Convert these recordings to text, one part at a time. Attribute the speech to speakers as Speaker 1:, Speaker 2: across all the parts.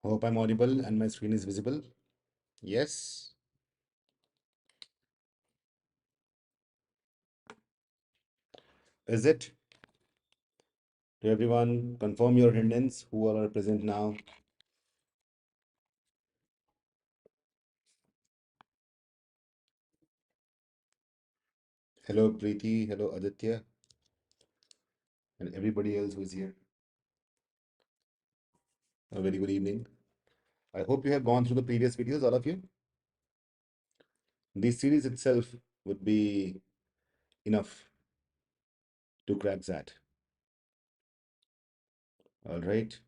Speaker 1: Hope I'm audible and my screen is visible. Yes. Is it? To everyone, confirm your attendance who all are present now. Hello, Preeti. Hello, Aditya, and everybody else who is here. A very good evening. I hope you have gone through the previous videos, all of you. This series itself would be enough to crack that. All right.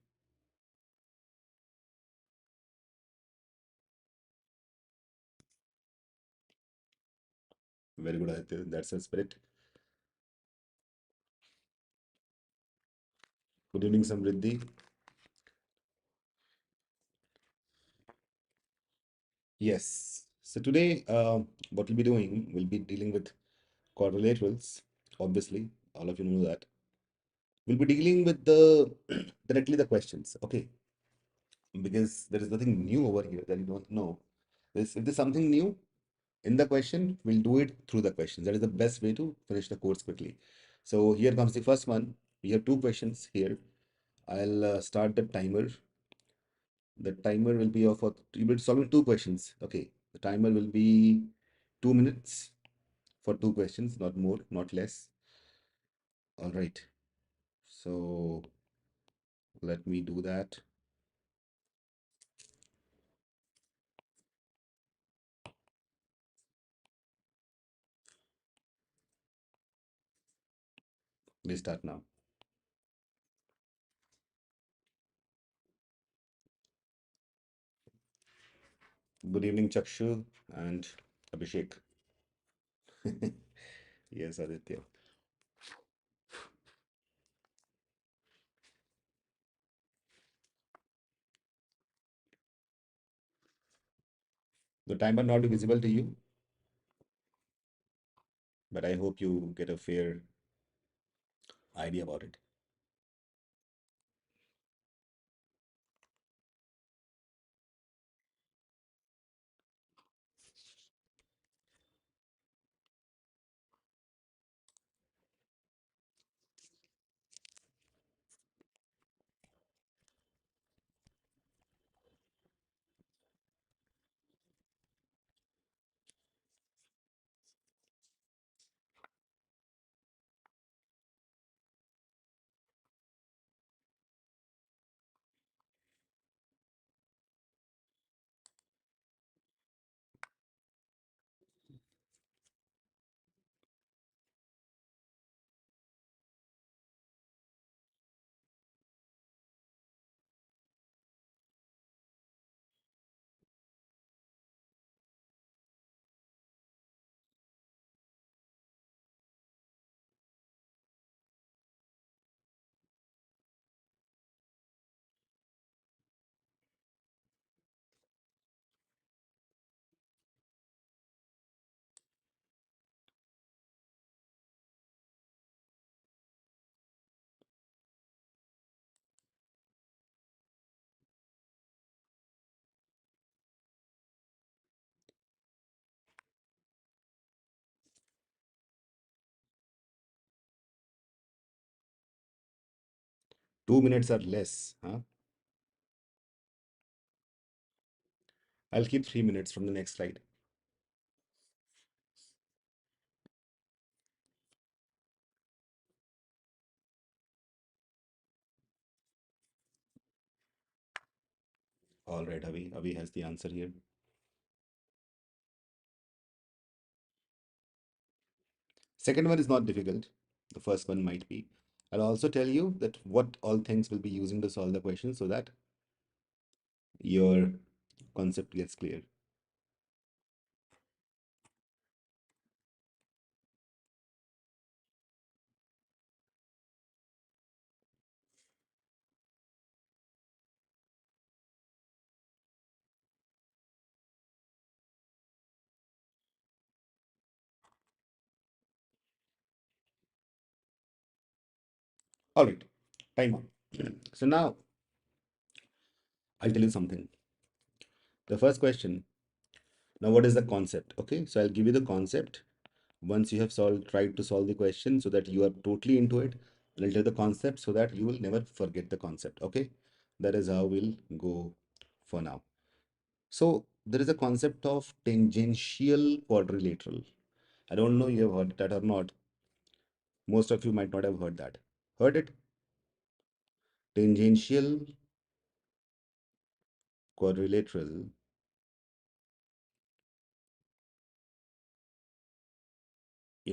Speaker 1: Very good, Aditya. That's the spirit. Good evening, Samriddhi. Yes. So today, what we'll be doing, we'll be dealing with quadrilaterals. Obviously, all of you know that. We'll be dealing with the directly the questions, okay? Because there is nothing new over here that you don't know. If there's something new in the question, we'll do it through the questions. That is the best way to finish the course quickly. So here comes the first one. We have two questions here. I'll start the timer. The timer will be of you will be solving two questions. Okay. The timer will be 2 minutes for two questions, not more, not less. All right. So let me do that. We start now. Good evening, Chakshu and Abhishek. Yes, Aditya. The timer not visible to you, but I hope you get a fair idea about it. Two minutes or less, huh? I'll keep 3 minutes from the next slide. All right, Avi. Avi has the answer here. Second one is not difficult. The first one might be. I'll also tell you that what all things will be using to solve the question so that your concept gets clear. All right, time on. So now I'll tell you something. The first question, now what is the concept? Okay, so I'll give you the concept once you have tried to solve the question so that you are totally into it. And I'll tell the concept so that you will never forget the concept. Okay, that is how we'll go for now. So there is a concept of tangential quadrilateral. I don't know you have heard that or not. Most of you might not have heard that. Heard it? Tangential quadrilateral.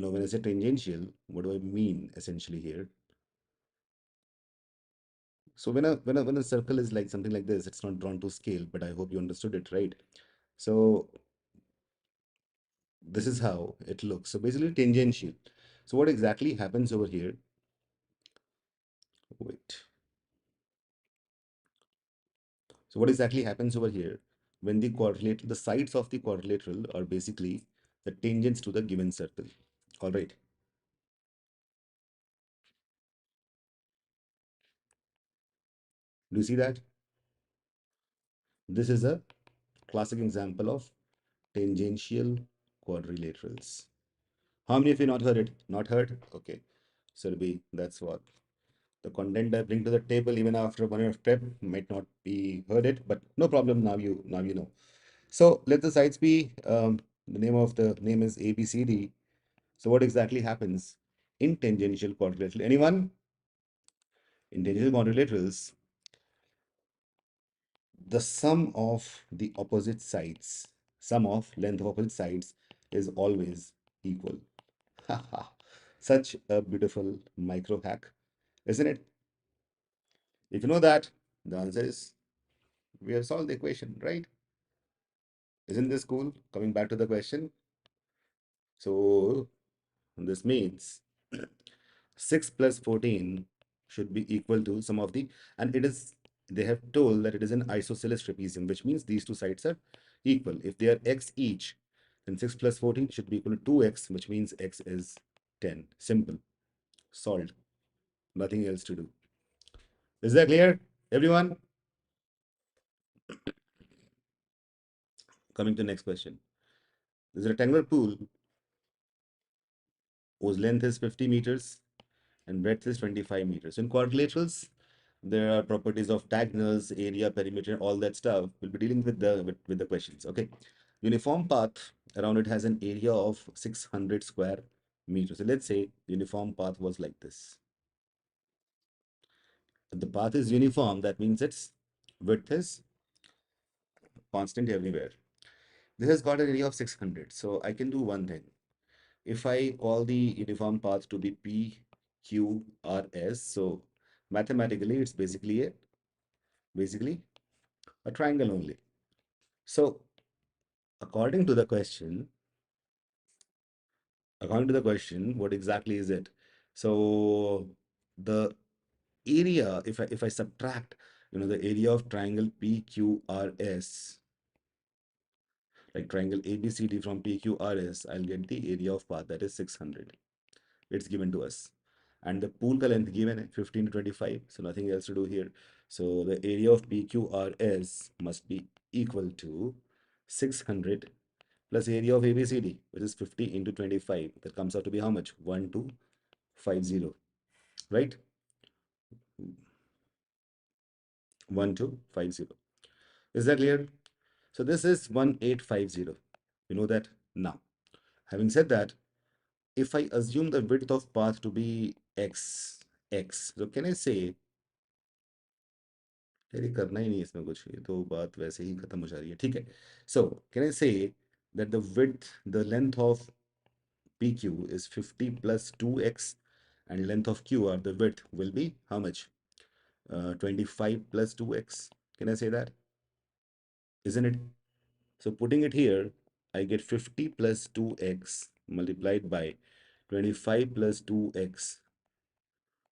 Speaker 1: When I say tangential, what do I mean essentially here? So when a circle is like something like this, it's not drawn to scale, but I hope you understood it, right? So this is how it looks. So basically tangential. So what exactly happens over here? Wait. So what exactly happens over here when the sides of the quadrilateral are basically the tangents to the given circle. All right. Do you see that? This is a classic example of tangential quadrilaterals. How many of you not heard it? Not heard? Okay. So that's what the content I bring to the table even after 1 year of prep might not be heard it, but no problem. Now you know. So let the sides be. The name is ABCD. So what exactly happens in tangential quadrilateral? Anyone? In tangential quadrilaterals, the sum of length of opposite sides is always equal. Haha. Such a beautiful micro hack, isn't it? If you know that, the answer is we have solved the equation, right? Isn't this cool? Coming back to the question. So this means 6 plus 14 should be equal to some of the, and they have told that it is an isosceles trapezium, which means these two sides are equal. If they are x each, then 6 plus 14 should be equal to 2x, which means x is 10. Simple. Solved. Nothing else to do. Is that clear, everyone? Coming to the next question. There's a rectangular pool whose length is 50 meters and breadth is 25 meters. In quadrilaterals, there are properties of diagonals, area, perimeter, all that stuff. We'll be dealing with the questions. Okay. Uniform path around it has an area of 600 square meters. So let's say the uniform path was like this. If the path is uniform, that means its width is constant everywhere. This has got an area of 600. So I can do one thing. If I call the uniform path to be PQRS, so mathematically it's basically a triangle only. So according to the question, what exactly is it? So the area, if I subtract, the area of triangle PQRS, like triangle ABCD from PQRS, I'll get the area of path that is 600. It's given to us. And the pool ka length given 15 to 25, so nothing else to do here. So the area of PQRS must be equal to 600 plus area of ABCD, which is 50 into 25. That comes out to be how much? 1250, right? 1250. Is that clear? So this is 1850. You know that now. Having said that, if I assume the width of path to be x, so can I say यार करना ही नहीं इसमें कुछ ये तो बात वैसे ही खत्म हो जा रही है ठीक है so can I say that the length of PQ is 50 plus 2x and length of QR the width will be how much 25 plus 2x can I say that isn't it so putting it here I get 50 plus 2x multiplied by 25 plus 2x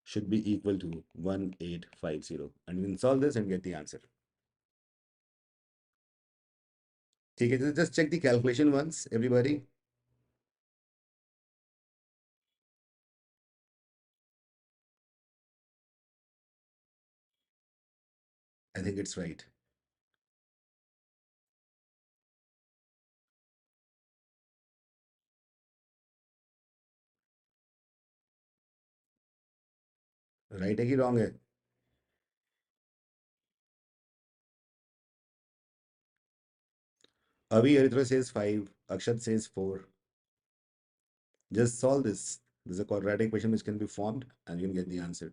Speaker 1: should be equal to 1850 and we can solve this and get the answer. Okay, just check the calculation once, everybody. I think it's right. Right है कि wrong है? Avi Erythro says 5. Akshat says 4. Just solve this. This is a quadratic equation which can be formed and you can get the answer.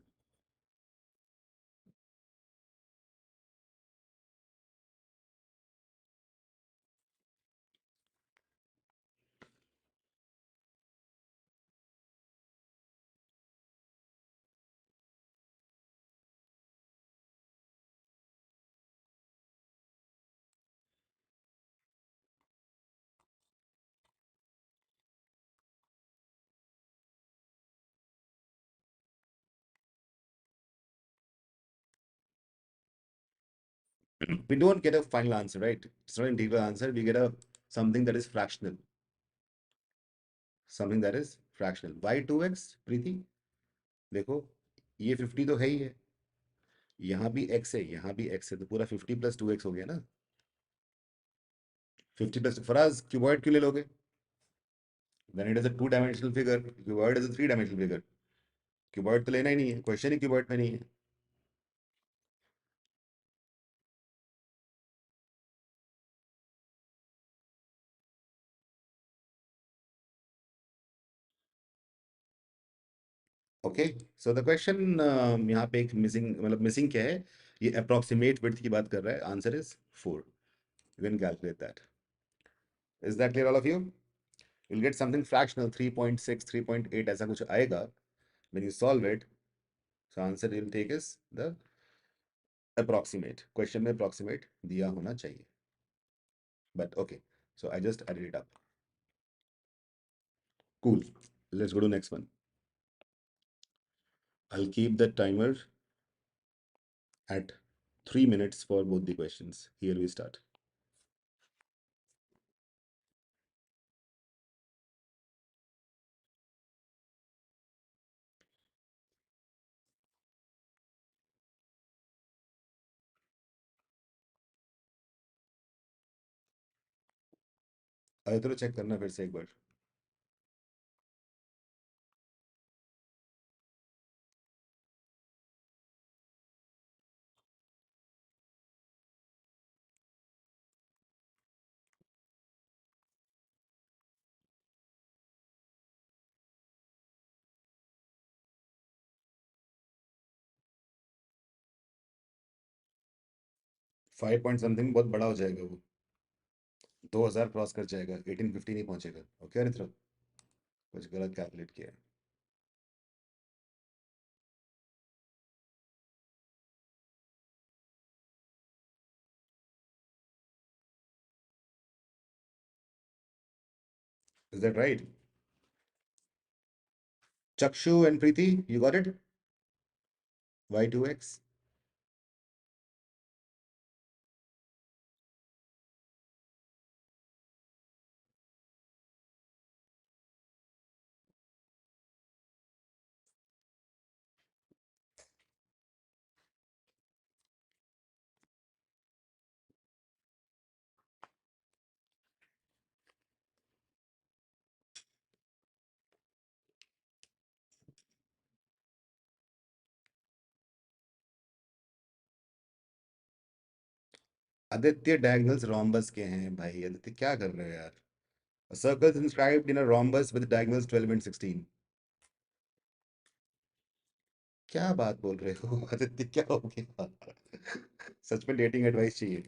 Speaker 1: We don't get a final answer, right? It's not an integral answer. We get a something that is fractional. Something that is fractional. Why 2x, Preeti? देखो, ये 50 तो है ही है, यहाँ भी x है, यहाँ भी x है, तो पूरा 50 प्लस 2x हो गया ना। 50 प्लस फराज क्यूबॉइड क्यों ले लोगे? When it is a two dimensional figure, cuboid is a three dimensional figure. Cuboid तो लेना ही नहीं है, क्वेश्चन ही क्यूबॉइड में नहीं है। ओके, सो द क्वेश्चन यहाँ पे एक मिसिंग, मतलब मिसिंग क्या है, ये अप्रोक्सीमेट विड्थ की बात कर रहा है। Answer is 4। You can calculate that. Is that clear all of you? you'll get something fractional 3.6, 3.8 ऐसा कुछ आएगा when you solve it. So answer you'll take is the approximate. Question में approximate दिया होना चाहिए, but okay, so I just added it up. Cool, let's go to next one. I'll keep the timer at 3 minutes for both the questions. Here we start. तो check करना फिर से एक बार। 5 point something बहुत बड़ा हो जाएगा वो, 2000 क्रॉस कर जाएगा, 1850 नहीं पहुंचेगा। ओके अरित्र, कुछ गलत कैलकुलेट किया है। Is that right? Chakshu and Preeti, you got it? Y2x. Aditya diagonals rhombus के हैं भाई। आदित्य क्या कर रहे हो यार? Circles inscribed in a rhombus with diagonals 12 and 16। क्या बात बोल रहे हो आदित्य, क्या हो गया? सच में डेटिंग एडवाइस चाहिए।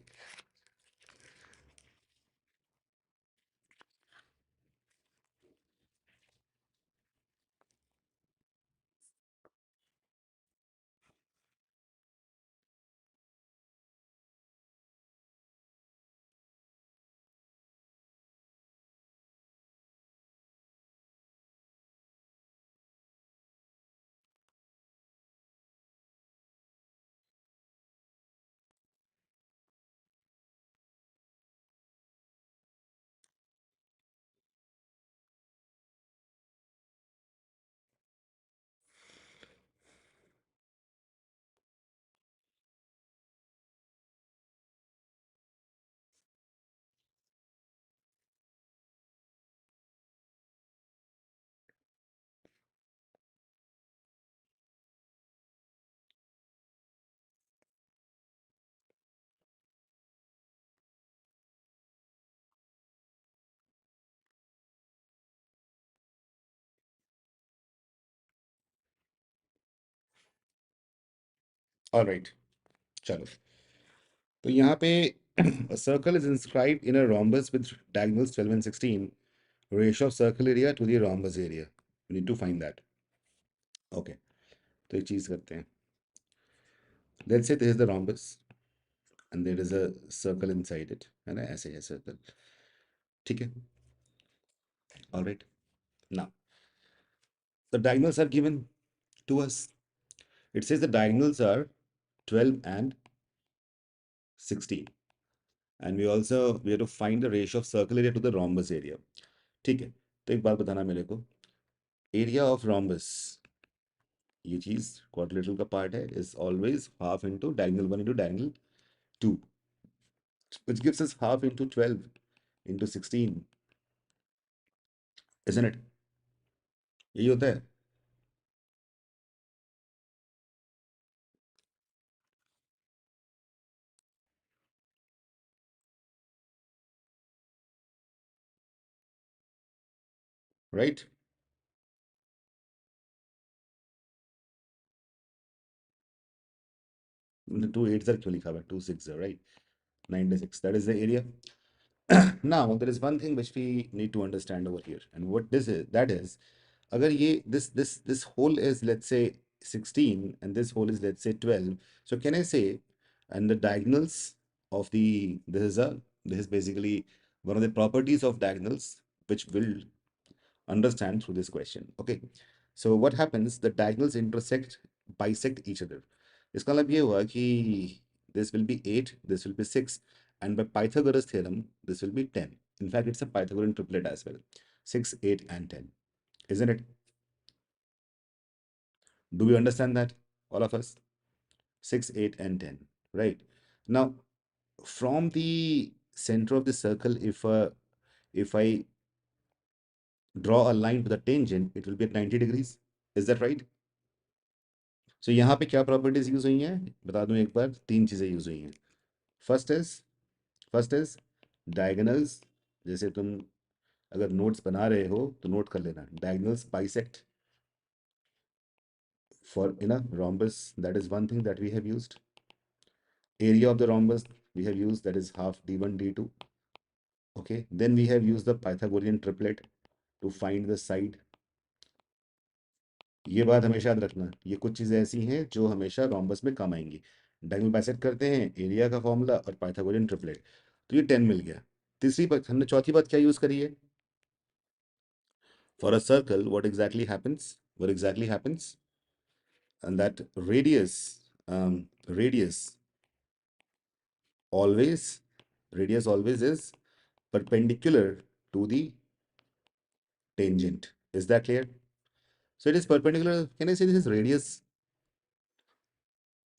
Speaker 1: ऑलराइट, चलो। तो यहाँ पे a circle is inscribed in a rhombus with diagonals 12 and 16. Ratio of circle area to the rhombus area. We need to find that. Okay. तो एक चीज करते हैं. Let's say this is the rhombus and there is a circle inside it. है ना, ऐसे है circle. ठीक है. All right. Now the diagonals are given to us. It says the diagonals are 12 and 16. And we have to find the ratio of circle area to the rhombus area. ठीक है. तो एक बात बताना मेरे को. Area of rhombus, ये चीज क्वाड्रिलेटरल का पार्ट है, is always half into diagonal 1 into diagonal 2, which gives us half into 12 into 16, isn't it? यही होता है, right? 2 8s are क्यों लिखा हुआ है? 2 6 are right. 96, that is the area. Now there is one thing which we need to understand over here, and what this is, that is, अगर ये this hole is, let's say, 16 and this hole is, let's say, 12, so can I say, and the diagonals of the, this is basically one of the properties of diagonals which will understand through this question. Okay, so what happens, the diagonals bisect each other. इसका मतलब ये हुआ कि this will be 8, this will be 6, and by Pythagoras theorem this will be 10. In fact, it's a Pythagorean triplet as well. 6, 8 and 10, isn't it? Do we understand that, all of us? 6, 8 and 10, right? Now from the center of the circle, if I draw a line to the tangent, it will be at 90 degrees. Is that right? So यहाँ पे क्या properties use हुई हैं बता दूं एक बार, तीन चीजें यूज हुई हैं. First is first is diagonals. जैसे तुम अगर नोट्स बना रहे हो तो नोट कर लेना, diagonals bisect for in a rhombus, that is one thing that we have used. Area of the rhombus we have used, that is half d1 d2. Okay, then we have used the Pythagorean triplet to find the side. ये बात हमेशा याद रखना, ये कुछ चीजें ऐसी हैं जो हमेशा रोम्बस में काम आएंगी. डायगोनल बाइसेक्ट करते हैं, एरिया का फॉर्मूला और पाइथागोरियन ट्रिपलेट, तो ये 10 मिल गया. तीसरी बात हमने, चौथी बात क्या यूज करी है? For a circle what exactly happens, and that radius always radius always is perpendicular to the tangent. Is that clear? So it is perpendicular. Can I say this is radius?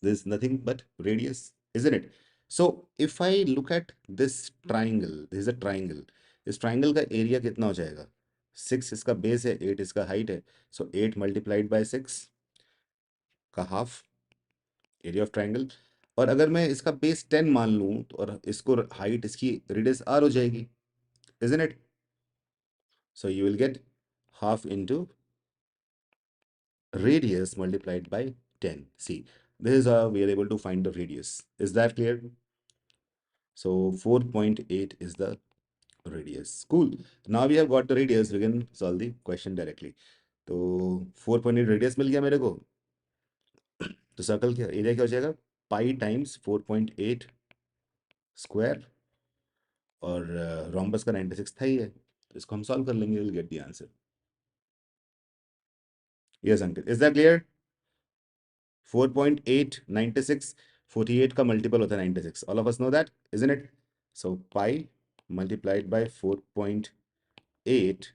Speaker 1: There's nothing but radius, isn't it? So if I look at this triangle, this is a triangle. इस triangle का area कितना हो जाएगा? 6 इसका base है, 8 इसका height है. So 8 multiplied by 6 का half area of triangle. और अगर मैं इसका base 10 मान लूँ तो, और इसको height इसकी radius r हो जाएगी, isn't it? So you will get half into radius multiplied by 10. See, this is how we are able to find the radius. Is that clear? So 4.8 is the radius. Cool. Now we have got the radius, we can solve the question directly. तो 4.8 radius मिल गया मेरे को. तो circle क्या area क्या हो जाएगा? पाई times 4.8 square, और रोम्बस का 96 था ही है, तो इसको हम सॉल्व कर लेंगे, will get the answer. Yes Ankit, is that clear? 4.8 96, 48 का मल्टीपल होता है 96. All of us know that, isn't it? So pi multiplied by 4.8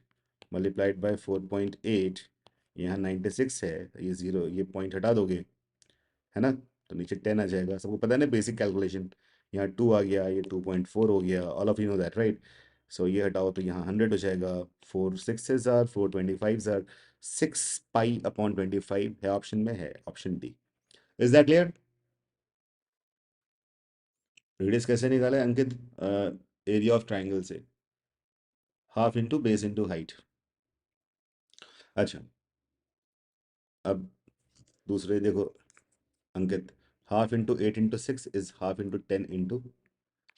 Speaker 1: multiplied by 4.8, यहाँ 96 है, ये जीरो, ये पॉइंट हटा दोगे, है ना, तो नीचे 10 आ जाएगा. सबको पता है ना बेसिक कैलकुलेशन. यहाँ 2 आ गया, ये 2.4 हो गया, all of you know that, right? So ये हटाओ तो यहाँ 100 हो जाएगा. 4 6s are 425 are 6 pi upon 25 है, ऑप्शन में है, option D. Is that clear? Radius कैसे निकाले अंकित? एरिया ऑफ ट्राइंगल से, half into base into height. अच्छा, अब दूसरे देखो Ankit, half into 8 into 6 is half into 10 into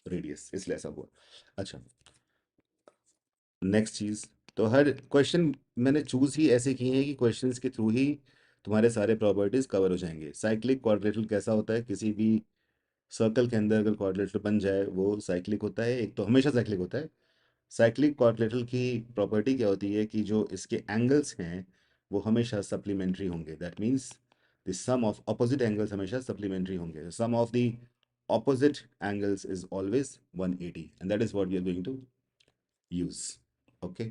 Speaker 1: radius, इसलिए ऐसा हुआ। अच्छा, नेक्स्ट चीज, तो हर क्वेश्चन मैंने चूज ही ऐसे किए हैं कि क्वेश्चंस के थ्रू ही तुम्हारे सारे प्रॉपर्टीज कवर हो जाएंगे। साइक्लिक क्वाड्रेटल कैसा होता है, किसी भी सर्कल के अंदर अगर क्वाड्रेटल बन जाए वो साइक्लिक होता है, एक तो हमेशा साइक्लिक होता है। साइक्लिक क्वाड्रेटल की प्रॉपर्टी क्या होती है कि जो इसके एंगल्स हैं वो हमेशा सप्लीमेंट्री होंगे। That means the sum of opposite angles हमेशा सप्लीमेंट्री होंगे। Sum of the opposite angles is always 180, and that is what we are going to use. Okay,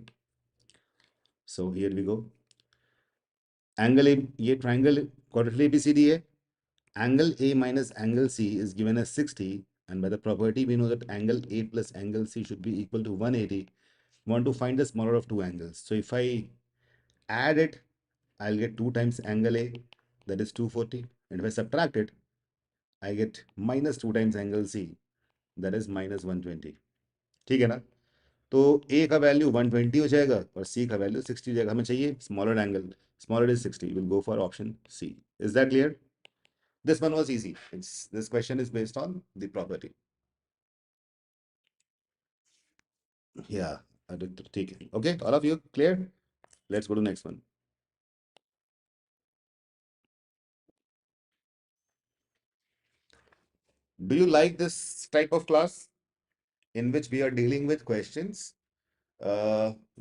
Speaker 1: so here we go. Angle A, ये triangle quadrilateral ABCD है. Angle A minus angle C is given as 60, and by the property we know that angle A plus angle C should be equal to 180. We want to find the smaller of two angles. So if I add it, I'll get 2 times angle A, that is 240. And if I subtract it, I get minus 2 times angle C, that is minus 120. ठीक है ना? तो A का value 120 हो जाएगा और C का value 60 हो जाएगा। हमें चाहिए smaller angle, smaller is 60, will go for option C. Is that clear? This one was easy. This question is based on the property. Yeah, ठीक है. Okay, all of you clear? Let's go to next one. Do you like this type of class in which we are dealing with questions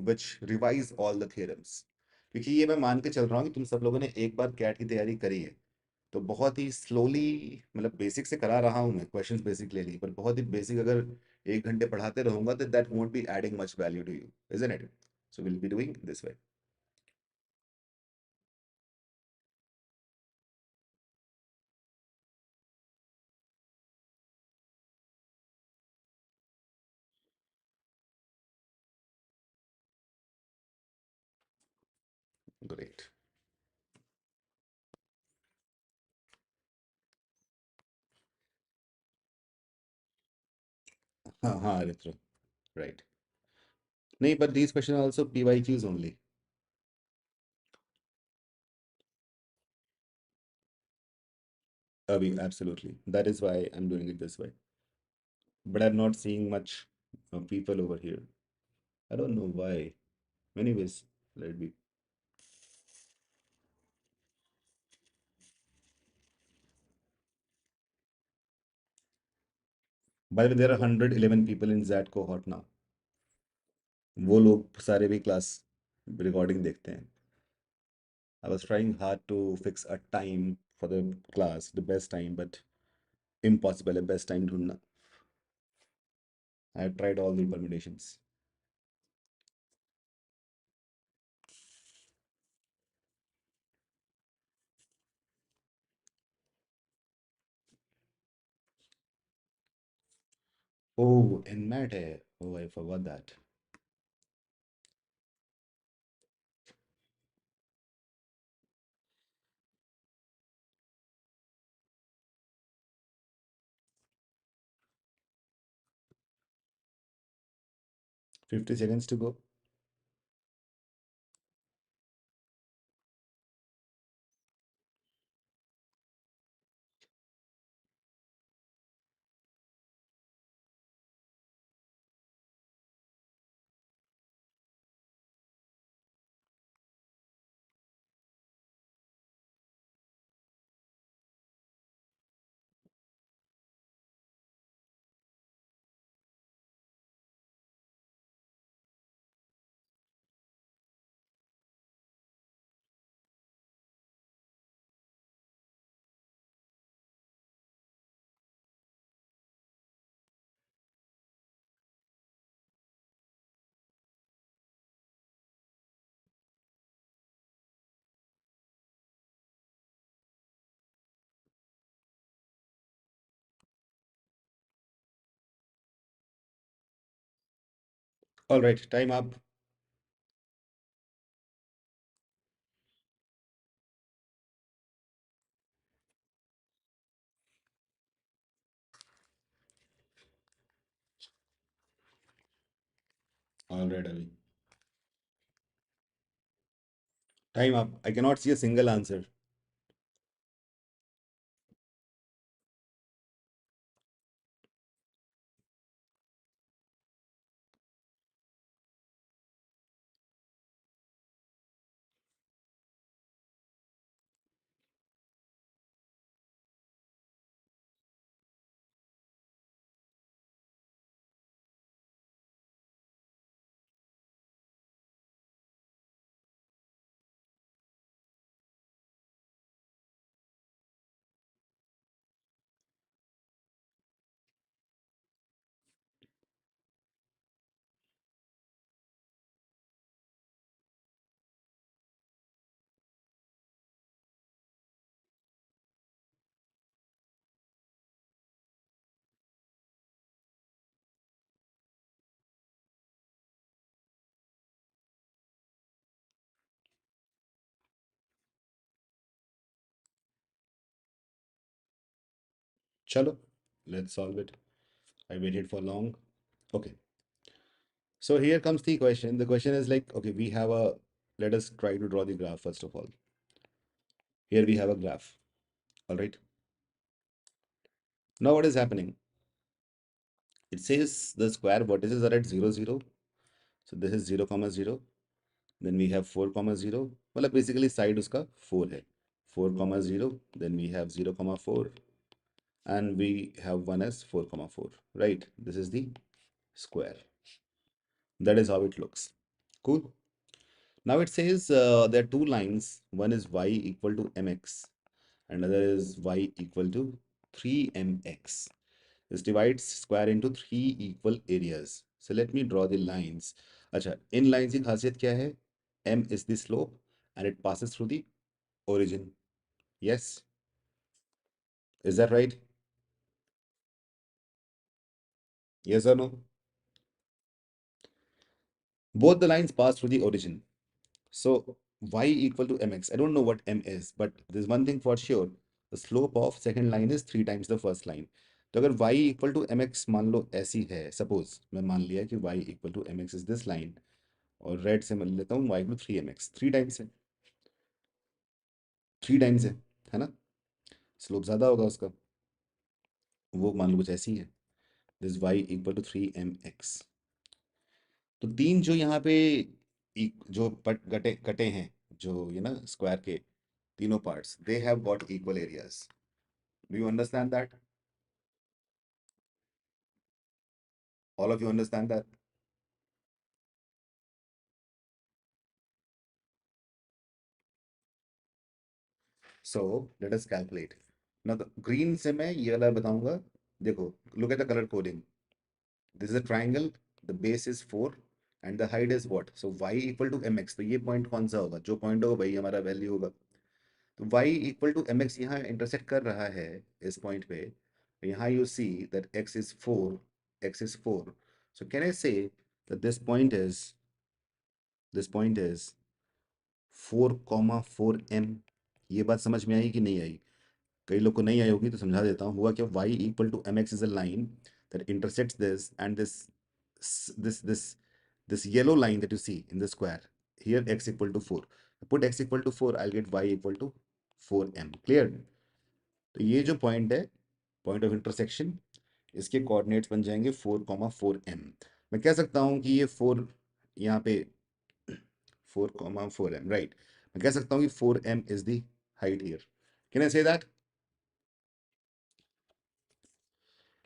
Speaker 1: which revise all the theorems? क्योंकि ये मैं मान के चल रहा हूँ कि तुम सब लोगों ने एक बार कैट की तैयारी करी है, तो बहुत ही स्लोली, मतलब बेसिक से करा रहा हूँ मैं क्वेश्चंस बेसिक ले ली, पर बहुत ही बेसिक अगर 1 घंटे पढ़ाते रहूंगा तो that won't be adding much value to you, isn't it? So will be doing this way. Great. हाँ हाँ रित्रो, राइट. नहीं, but these questions are also PYQs only. Abhi, absolutely. That is why I'm doing it this way. But I'm not seeing much people over here. I don't know why. Anyways, let it be. By the way, there are 111 people in that cohort now. वो लोग सारे भी class recording देखते हैं. I was trying hard to fix a time for the class, the best time, but impossible. A best time ढूंढना. I have tried all the permutations. Oh, in Matt है. Oh, I forgot that. 50 seconds to go. All right, time up. All right, Avi. Time up. I cannot see a single answer. Chalo, let's solve it. I waited for long. Okay, so here comes the question. The question is like, okay, we have a, let us try to draw the graph first of all. Here we have a graph. All right. Now what is happening? It says the square vertices are at 0, 0. So this is 0, comma 0. Then we have 4, comma 0. Well, basically side uska 4 hai. 4, comma 0. Then we have 0, comma 4. And we have 1 as 4, comma 4. Right. This is the square. That is how it looks. Cool. Now it says there are two lines. One is y equal to mx, another is y equal to 3mx. This divides square into three equal areas. So let me draw the lines. अच्छा, इन lines की खासियत क्या है? M is the slope and it passes through the origin. Yes, is that right? Yes or no? Both the lines pass through the origin. So y equal to mx. I don't know what m is, but there's one thing for sure. The slope of second line is three times the first line. तो अगर y equal to M X मान लो ऐसी है, suppose मैं मान लिया कि y equal to M X is this line, और रेड से मान लेता हूँ y equal three M X, three times है, थ्री टाइम्स है ना, स्लोप ज़्यादा होगा उसका, वो मान लो कुछ ऐसी है, this y equal to three M X. तो तीन जो यहाँ पे जो पट कटे कटे हैं, जो ये ना स्क्वायर के तीनों parts, they have got equal areas. Do you understand that? All of you understand that? So let us calculate. Now the green से मैं ये वाला बताऊंगा. देखो, look at the color coding. This is a triangle. The base is 4 and the height is what? So y equal to mx. तो ये point कौन सा होगा? जो पॉइंट होगा वही हमारा वैल्यू होगा. तो y equal to mx यहाँ इंटरसेक्ट कर रहा है इस पॉइंट पे. यहाँ you see that x is 4, x is 4. So can I say that this point is 4,4m. ये बात समझ में आई कि नहीं आई? कई लोग को नहीं आई होगी तो समझा देता हूँ. हुआ क्या, y equal to M X is a line that intersects this and this this yellow line that you see in the square. Here x equal to 4. Put x equal to 4, I'll get y equal to 4m. Clear? तो ये जो point है, point of intersection, इसके coordinates बन जाएंगे 4,4m. मैं कह सकता हूँ कि ये 4 यहाँ पे 4,4m, राइट. मैं कह सकता हूँ कि 4m is the height here. Can I say that?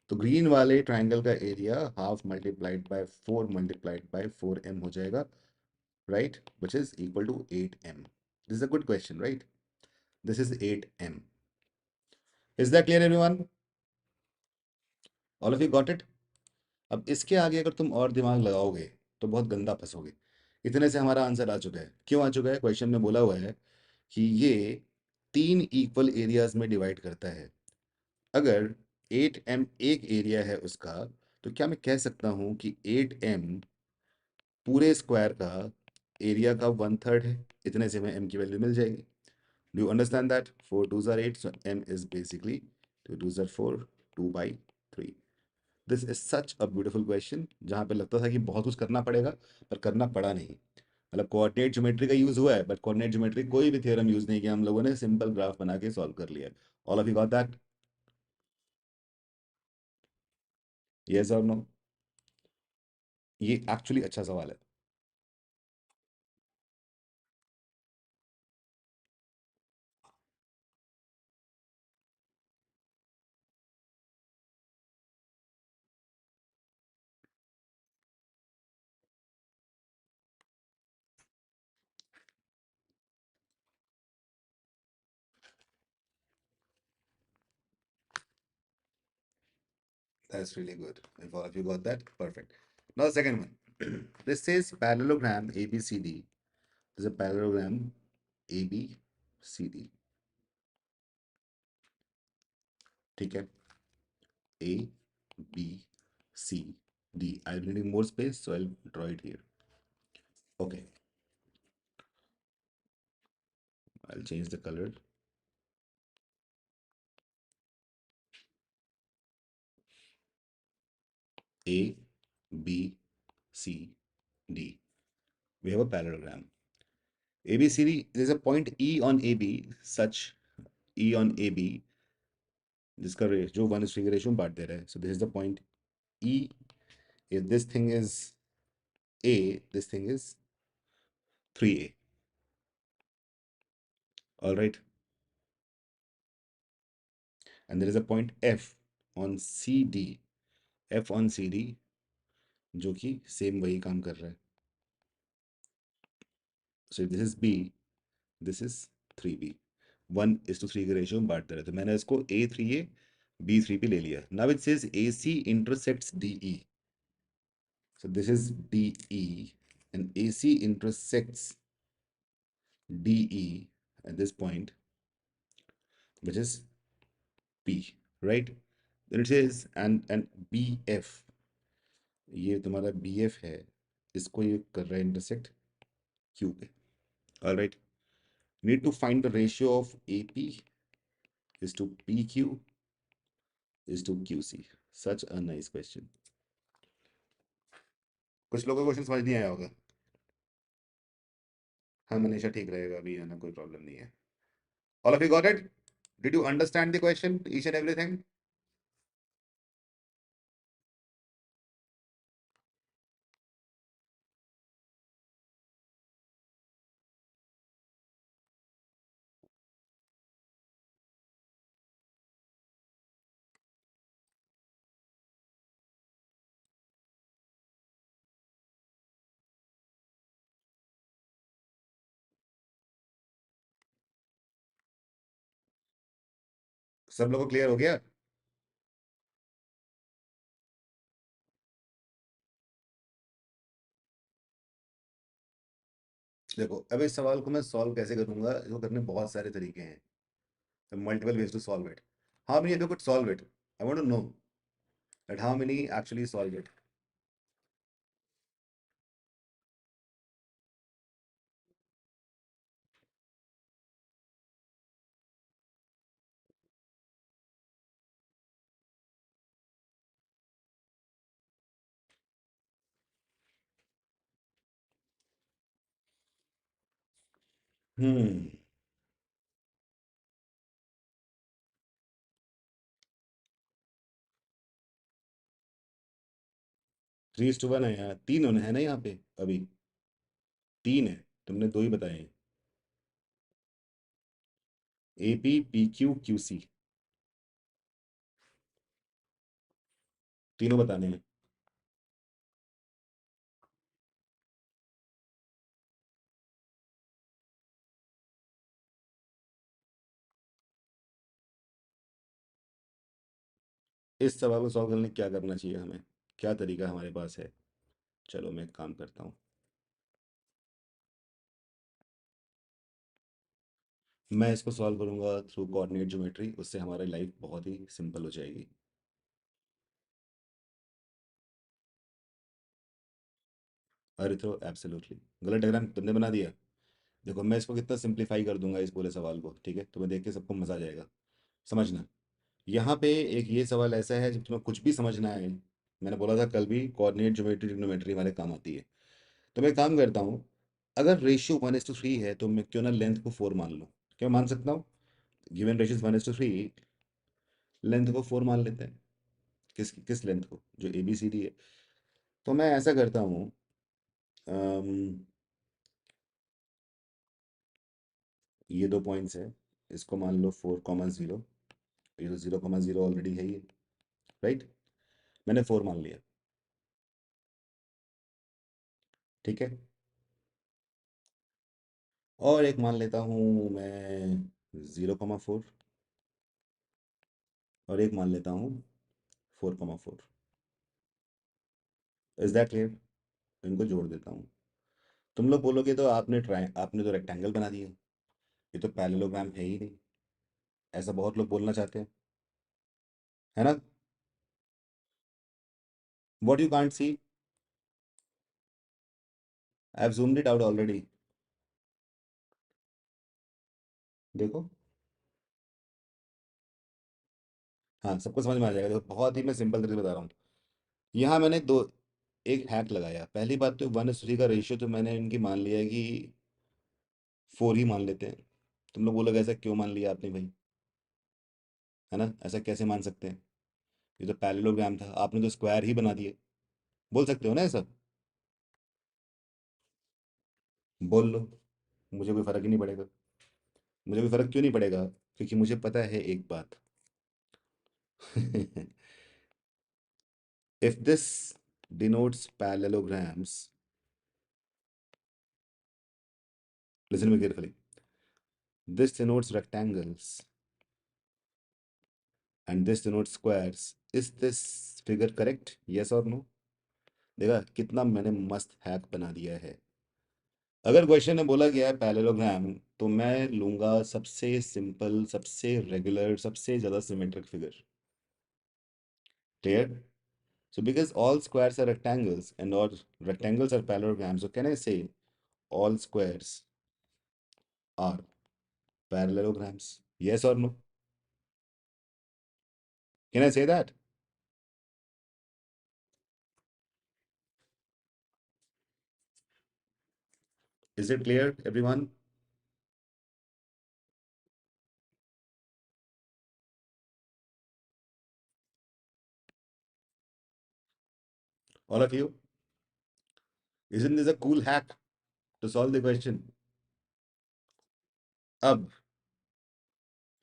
Speaker 1: तो ग्रीन वाले ट्राइंगल का area half multiplied by 4 multiplied by 4m हो जाएगा, right, which is equal to 8m. This is a good question, right? This is 8m. Is that clear everyone? All of you got it? अब इसके आगे अगर तुम और दिमाग लगाओगे तो बहुत गंदा फंसोगे. इतने से हमारा आंसर आ चुका है. क्यों आ चुका है? क्वेश्चन में बोला हुआ है कि ये तीन इक्वल एरियाज में डिवाइड करता है. अगर 8m एक एरिया है उसका, तो क्या मैं कह सकता हूं कि 8m पूरे स्क्वायर का एरिया का वन थर्ड है? इतने से हमें m की वैल्यू मिल जाएगी. Do you understand that? 4 2s are 8, so m is basically 2 2s are 4, 2 by 3. This is such a beautiful question, जहाँ पे लगता था कि बहुत कुछ करना पड़ेगा, पर करना पड़ा नहीं. मतलब कोऑर्डिनेट ज्योमेट्री का यूज हुआ है, बट कोऑर्डिनेट ज्योमेट्री कोई भी थ्योरम यूज नहीं किया हम लोगों ने, सिंपल ग्राफ बना के सॉल्व कर लिया. All of you got that? Yes और नो? ये एक्चुअली अच्छा सवाल है. That's really good. If all of you got that, perfect. Now the second one. This says parallelogram ABCD. This is a parallelogram ABCD. ठीक है? A, B, C, D. I'll be needing more space, so I'll draw it here. Okay, I'll change the color. A, B, C, D. We have a parallelogram. ABCD, there's a point E on AB, such E on AB, जिसका जो 1:3 का ratio बांट दे रहा है. So this is the point E. If this thing is A, this thing is 3A. All right. And there is a point F on CD. F on CD, जो कि same वही काम कर रहा है. So if this is B, this is 3B. 1:3 का ratio में बांट दे रहा है. तो मैंने इसको A3A B3B ले लिया. Now it says AC intersects DE. So this is DE and AC intersects DE at this point, which is P, right? Then it says and BF, ये तुम्हारा BF है, इसको ये कर रहा है intersect Q पे. All right. Need to find the ratio of AP is to PQ is to QC. Such a nice question. कुछ लोगों को क्वेश्चन समझ नहीं आया होगा. हाँ मनीषा ठीक रहेगा अभी है ना, कोई प्रॉब्लम नहीं है. All of you got it? Did you understand the question, each and everything? सब लोगों को क्लियर हो गया? देखो अब इस सवाल को मैं सॉल्व कैसे करूंगा, इसको करने बहुत सारे तरीके हैं. Multiple ways to solve it. How many of you could solve it? I want to know that how many actually solve it. Hmm. 3:1 है यहाँ, 3 होना है ना यहाँ पे अभी. 3 है, तुमने 2 ही बताए हैं. AP PQ QC, तीनों बताने हैं. इस सवाल को सॉल्व करने क्या करना चाहिए हमें, क्या तरीका हमारे पास है? चलो मैं एक काम करता हूँ. मैं इसको सॉल्व करूंगा थ्रू कोऑर्डिनेट ज्योमेट्री. उससे हमारी लाइफ बहुत ही सिंपल हो जाएगी. अरे तो एब्सोल्युटली गलत डायग्राम तुमने बना दिया. देखो मैं इसको कितना सिंप्लीफाई कर दूंगा इस पूरे सवाल को, ठीक है? तुम्हें देख के सबको मजा आ जाएगा. समझना, यहाँ पे एक ये सवाल ऐसा है जब तुम्हें कुछ भी समझना है. मैंने बोला था कल भी, कोऑर्डिनेट ज्योमेट्री ट्रिग्नोमेट्री हमारे काम आती है. तो मैं एक काम करता हूँ, अगर रेशियो 1:3 है तो मैं क्यों ना लेंथ को 4 मान लूँ. क्या मान सकता हूँ? गिवन रेशियो 1:3, लेंथ को 4 मान लेते हैं. किस किस लेंथ को? जो ए बी सी डी है. तो मैं ऐसा करता हूँ, अम, ये 2 पॉइंट्स है, इसको मान लो 4,0. ये तो 0,0 ऑलरेडी है ही, राइट? मैंने 4 मान लिया. ठीक है. और एक मान लेता हूँ मैं 0,4. और एक मान लेता हूँ 4,4. Is that clear? इनको जोड़ देता हूँ. तुम लोग बोलोगे तो आपने तो रेक्टेंगल बना दिया, ये तो पैरेललोग्राम है ही नहीं. ऐसा बहुत लोग बोलना चाहते हैं, है ना? What you can't see, I have zoomed it out already. देखो. हाँ सबको समझ में आ जाएगा. देखो बहुत ही मैं सिंपल तरीके से बता रहा हूँ. यहाँ मैंने दो एक हैक लगाया। पहली बात तो 1:3 का रेशियो तो मैंने इनकी मान लिया है कि 4 ही मान लेते हैं। तुम लोग बोलोगे ऐसा क्यों मान लिया आपने भाई, है ना, ऐसा कैसे मान सकते हैं, ये तो पैरेललोग्राम था, आपने तो स्क्वायर ही बना दिए। बोल सकते हो ना ऐसा, बोल लो, मुझे कोई फर्क ही नहीं पड़ेगा। मुझे कोई फर्क क्यों नहीं पड़ेगा, क्योंकि मुझे पता है एक बात। if this denotes parallelograms, listen to me carefully, this denotes rectangles and this denotes squares, is this figure correct, yes or no? देखा कितना मैंने मस्त हैक बना दिया है। अगर क्वेश्चन में बोला गया है पैरेललोग्राम, तो मैं लूंगा सबसे सिंपल, सबसे रेगुलर, सबसे ज्यादा symmetric figure. Clear? So because all squares are rectangles and all rectangles are parallelograms, so can I say all squares are parallelograms? Yes or no? Can I say that? Is it clear, everyone? All of you? Isn't this a cool hack to solve the question? अब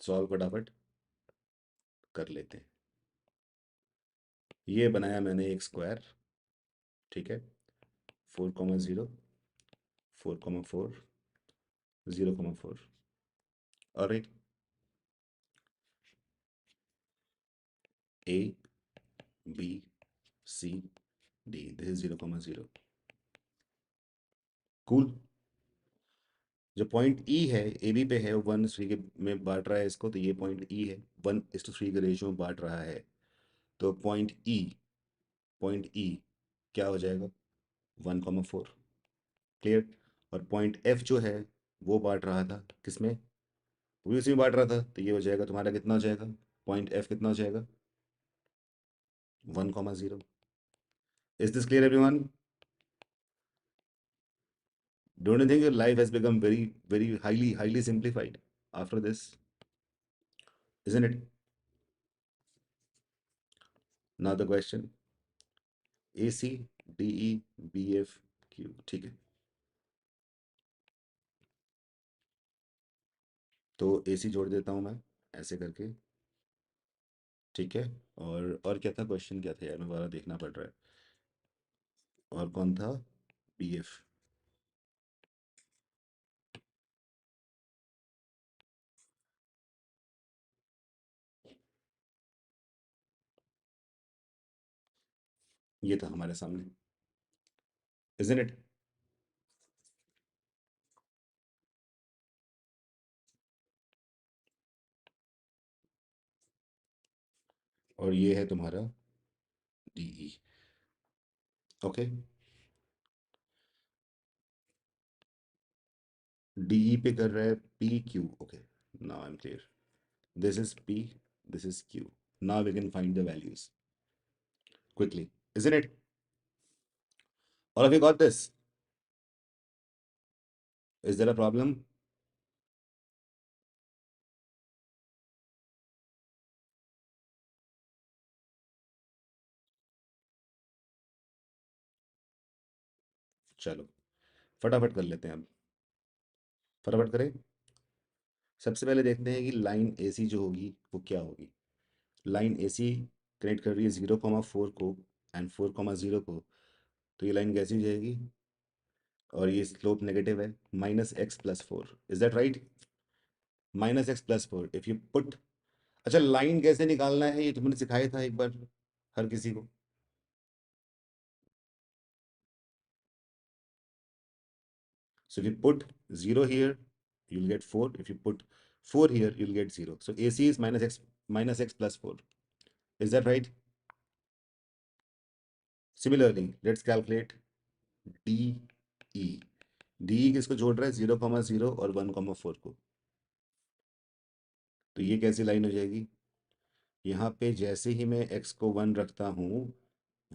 Speaker 1: solve फटाफट कर लेते हैं। ये बनाया मैंने एक square, ठीक है, 4,0, 4,4, 0,4। Alright, A, B, C, D, this is 0,0। Cool. जो पॉइंट ई है ए बी पे है, 1:3 के में बांट रहा है इसको, तो ये पॉइंट ई है, 1:3 के रेशियो में बांट रहा है। तो पॉइंट ई क्या हो जाएगा, 1,4। क्लियर? और पॉइंट एफ जो है वो बांट रहा था किसमें, वो भी उसी में बांट रहा था, तो ये हो जाएगा तुम्हारा, कितना हो जाएगा, पॉइंट एफ कितना हो जाएगा, 1,0। Is this clear everyone? Don't you think your life has become very very highly simplified after this, isn't it? Now the question, A C D E B F Q, ठीक है। तो ए सी जोड़ देता हूँ मैं ऐसे करके, ठीक है। और क्या था क्वेश्चन, क्या था यार, मैं दोबारा देखना पड़ रहा है। और कौन था, बी एफ, ये था हमारे सामने, इजंट इट? और ये है तुम्हारा D E. Okay, D E पे कर रहा है P Q. Okay, now I am clear, this is P, this is Q. Now we can find the values quickly, isn't it? All of you got this? Is there a problem? चलो फटाफट कर लेते हैं अब, फटाफट करें। सबसे पहले देखते हैं कि लाइन ए सी जो होगी वो क्या होगी। लाइन ए सी कनेक्ट कर रही है 0,4 को एंड 4,0 को, तो ये लाइन कैसी हो जाएगी, और ये स्लोप नेगेटिव है, -x+4, is that right? -x+4 if you put, अच्छा लाइन कैसे निकालना है ये तुमने सिखाया था एक बार हर किसी को। So if you put 0 here, you'll get 4. If you put 4 here, you'll get 0. So AC is -x+4. Is that right? Similarly, let's calculate DE. DE किसको जोड़ रहा है, 0,0 और 1,4 को। तो ये कैसी लाइन हो जाएगी, यहाँ पे जैसे ही मैं x को 1 रखता हूँ,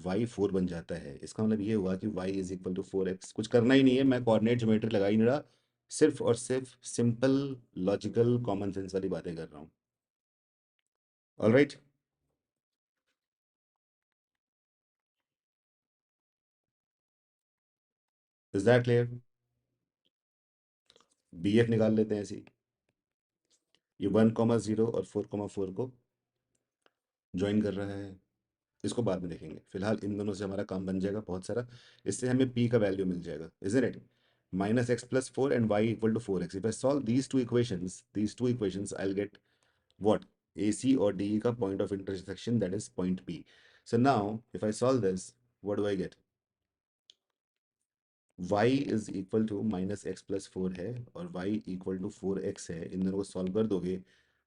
Speaker 1: वाई 4 बन जाता है। इसका मतलब ये हुआ कि Y is equal to 4x। कुछ करना ही नहीं है, मैं कोऑर्डिनेट ज्योमेट्री लगा ही नहीं रहा, सिर्फ और सिर्फ सिंपल लॉजिकल कॉमन सेंस वाली बातें कर रहा हूँ। Alright, is that clear? B F निकाल लेते हैं ऐसे ही। ये 1,0 और 4,4 को ज्वाइन कर रहा है। इसको बाद में देखेंगे, फिलहाल इन दोनों से हमारा काम बन जाएगा बहुत सारा। इससे हमें p का वैल्यू मिल जाएगा, isn't it? -x+4 and y equal to 4x. If I solve these two equations, I'll get what? AC or DE का point of intersection, that is point P. So now if I solve this, what do I get? y is equal to -x+4 है और y equal to 4x है। इन दोनों को solve कर दोगे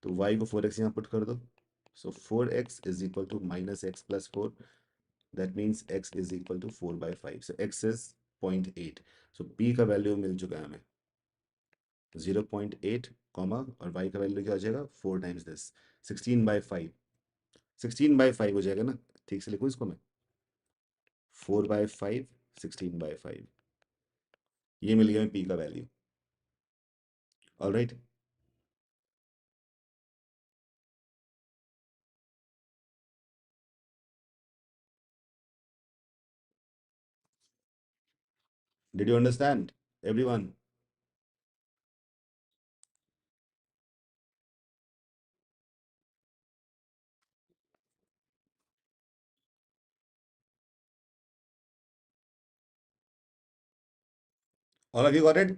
Speaker 1: तो y को 4x यहाँ पुट कर दो। So 4x is equal to -x+4. That means x is equal to 4/5. So x is 0.8. So p का वैल्यू मिल चुका है हमें 0.8 कॉमा, और y का वैल्यू क्या हो जाएगा? 4 टाइम्स दिस, 16/5। 16/5 हो जाएगा ना? ठीक से लिखूँ इसको मैं? 4/5, 16/5, ये मिल गया p का value. All right, did you understand everyone? All of you got it?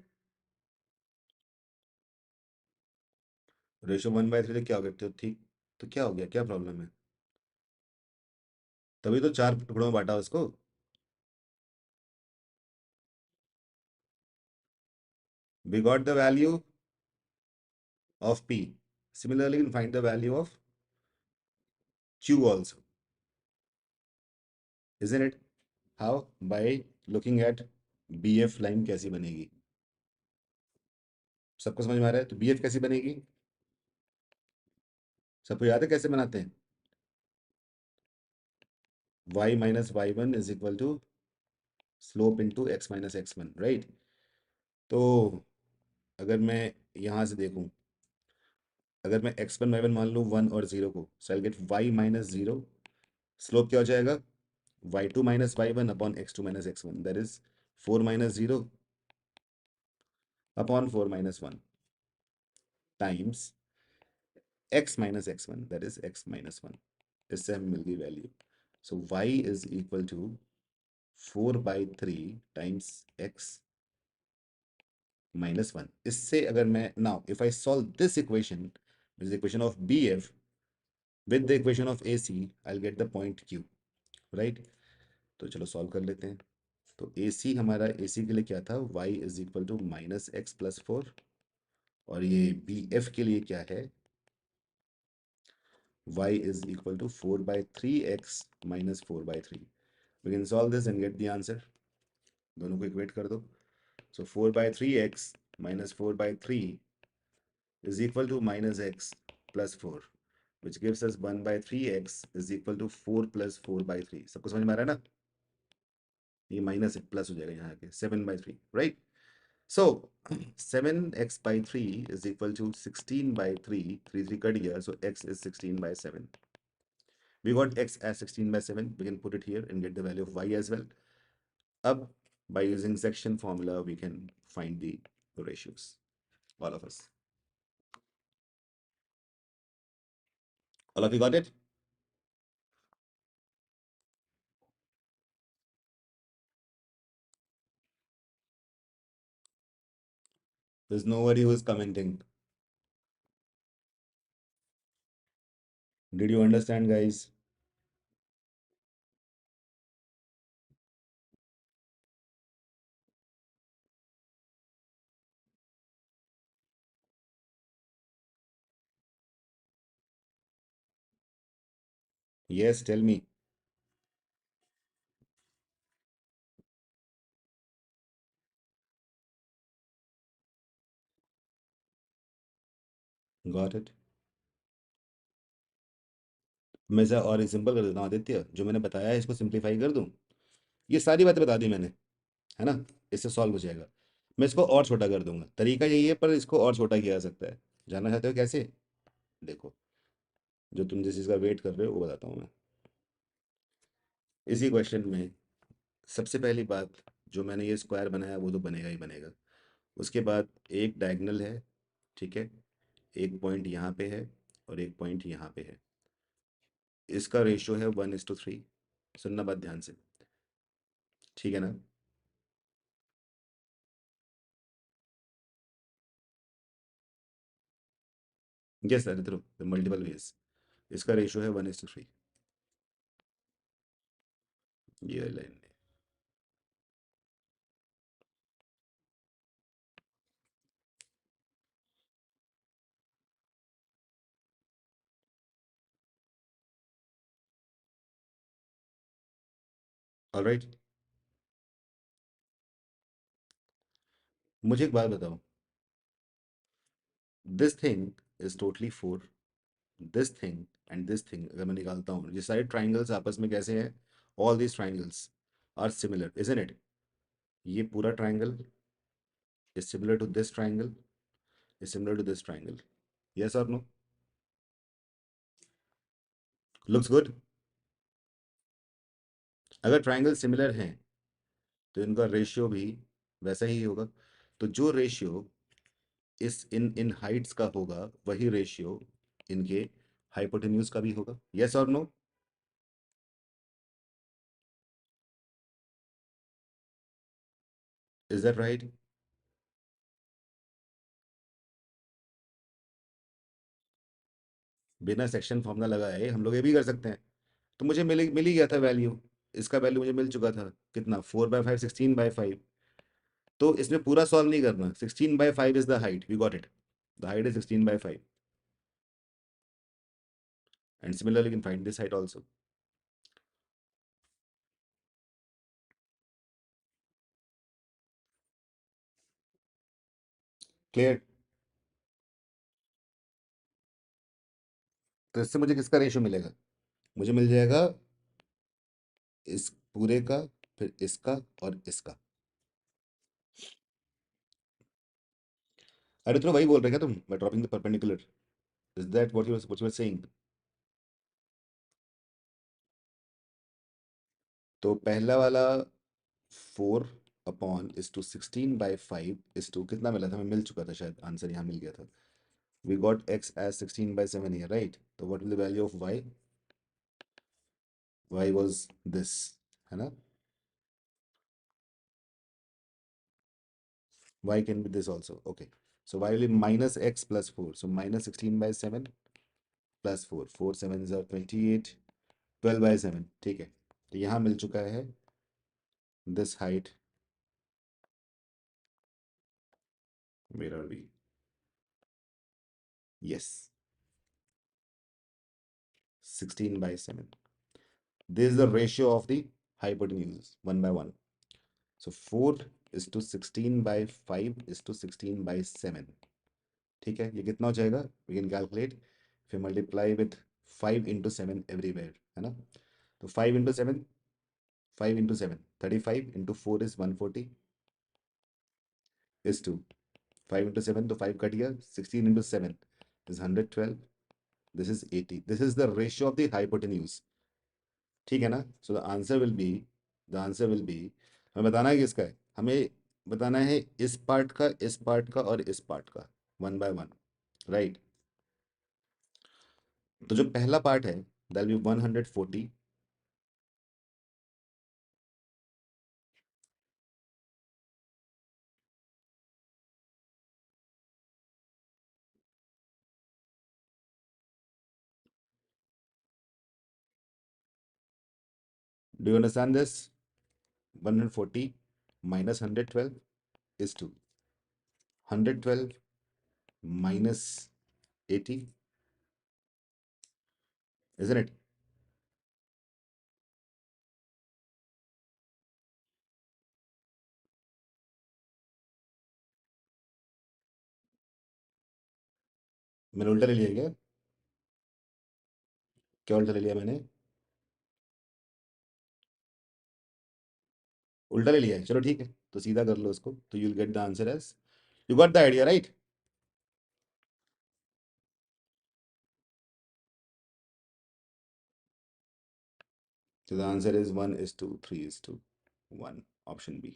Speaker 1: Ratio 1/3 तो क्या हो गया? तो ठीक, तो क्या हो गया, क्या प्रॉब्लम है? तभी तो 4 टुकड़ों में बांटा उसको। We got the value of p. Similarly, you can find the value of q also, isn't it? How? By looking at bf line कैसी बनेगी। सबको समझ में आ रहा है? तो bf कैसी बनेगी? सबको याद है कैसे बनाते हैं? y minus y1 is equal to slope into x minus x1, right? तो अगर मैं यहाँ से देखूं, अगर मैं x1 y1 मान लूँ 1 और 0 को, so I'll get y minus 0, slope क्या हो जाएगा? y2 minus y1 upon x2 minus x1, that is 4 minus 0 upon 4 minus 1 times x minus x1, that is x minus 1। इससे हमें मिल गई value. So y is equal to 4/3 times x minus 1। इससे अगर मैं now if I solve this equation, which is the equation of BF with the equation of AC, I'll get the point Q, right? तो चलो solve कर लेते हैं। तो AC हमारा, AC के लिए क्या था? y is equal to -x+4, और ये BF के लिए क्या है? y is equal to 4/3x minus 4/3। We can solve this and get the answer। दोनों को इक्वेट कर दो। So 4/3x minus 4/3 is equal to -x plus 4, which gives us 1/3x is equal to 4 plus 4/3। सबको समझ में आ रहा है ना? ये माइनस प्लस हो जाएगा यहाँ के 7/3, right? So 7x/3 is equal to 16/3, 3 cut गया, so x is 16/7। We got x as 16/7, we can put it here and get the value of y as well। अब by using section formula we can find the ratios, all of us। All of you got it? There's nobody who is commenting. Did you understand, guys? Yes, tell me. Got it? मैं इसे और simple कर देता हूँ आदित्य, जो मैंने बताया है इसको सिंप्लीफाई कर दूँ। ये सारी बातें बता दी मैंने, है ना। इससे सॉल्व हो जाएगा। मैं इसको और छोटा कर दूंगा, तरीका यही है, पर इसको और छोटा किया जा सकता है। जानना चाहते हो कैसे? देखो, जो तुम जिस चीज़ का वेट कर रहे हो वो बताता हूँ मैं। इसी क्वेश्चन में सबसे पहली बात, जो मैंने ये स्क्वायर बनाया वो तो बनेगा ही बनेगा। उसके बाद एक डायगोनल है, ठीक है। एक पॉइंट यहाँ पे है और एक पॉइंट यहाँ पे है। इसका रेशियो है 1:3। सुनना बात ध्यान से, ठीक है ना। Yes sir, through multiple ways. इसका रेशियो है 1:3। ये लाइन। ऑलराइट। मुझे एक बात बताओ, this thing is totally 4, this thing and this thing अगर मैं निकालता हूँ, ये सारे ट्राइंगल्स आपस में कैसे हैं? All these triangles are similar, isn't it? ये पूरा triangle is similar to this triangle, is similar to this triangle. Yes or no? Looks good. अगर ट्राइंगल सिमिलर हैं तो इनका रेशियो भी वैसा ही होगा। तो जो रेशियो इस इन हाइट्स का होगा, वही रेशियो इनके हाइपोटेन्यूज का भी होगा। यस और नो? Is that right? बिना सेक्शन फॉर्मूला लगाए हम लोग ये भी कर सकते हैं। तो मुझे मिल ही गया था वैल्यू। इसका वैल्यू मुझे मिल चुका था, कितना? 4/5, 16/5। तो इसमें पूरा सॉल्व नहीं करना। 16/5 is the height, we got it. The height is 16/5। And similarly you can find this height also. Clear? तो इससे मुझे किसका रेशियो मिलेगा? मुझे मिल जाएगा इस पूरे का, फिर इसका और इसका। अरे तो वही बोल रहे क्या तुम, by dropping the perpendicular? Is that what you are saying? तो पहला वाला 4/16/5 कितना मिला था? मैं मिल चुका था शायद, आंसर यहाँ मिल गया था। We got x as 16/7 here, राइट? तो what will the value of y? y was this, है ना। y can be this also, okay. So y will be minus x plus 4, so minus 16/7 plus 4, 4 7 are 28, 12/7, ठीक है। तो यहाँ मिल चुका है this height. Where are we? Yes, 16/7। This is the ratio of the hypotenuse 1/1। So 4:16/5:16/7, ठीक है। ये कितना हो जाएगा? We can calculate. फिर मल्टीप्लाई विथ 5 into 7 एवरीवेयर, है ना। तो 5 into 7, 5 into 7, 35 into 4 is 140 is 2। 5 into 7 तो 5 कट गया। 16 into 7 is 112। This is 80। This is the ratio of the hypotenuse, ठीक है ना। So the answer will be हमें बताना है किसका है। हमें बताना है इस पार्ट का, इस पार्ट का और इस पार्ट का, 1/1, राइट। तो जो पहला पार्ट है that be 140। Do you understand this? 140 minus 112 is 2। 112 minus 80, isn't it? मैंने उल्टा ले लिया क्या? क्या उल्टा ले लिया मैंने? उल्टा ले लिया है, चलो ठीक है, तो सीधा कर लो उसको, तो you will get the answer as, you got the idea right? So the answer is 1 is to 3 is to 1. Option B.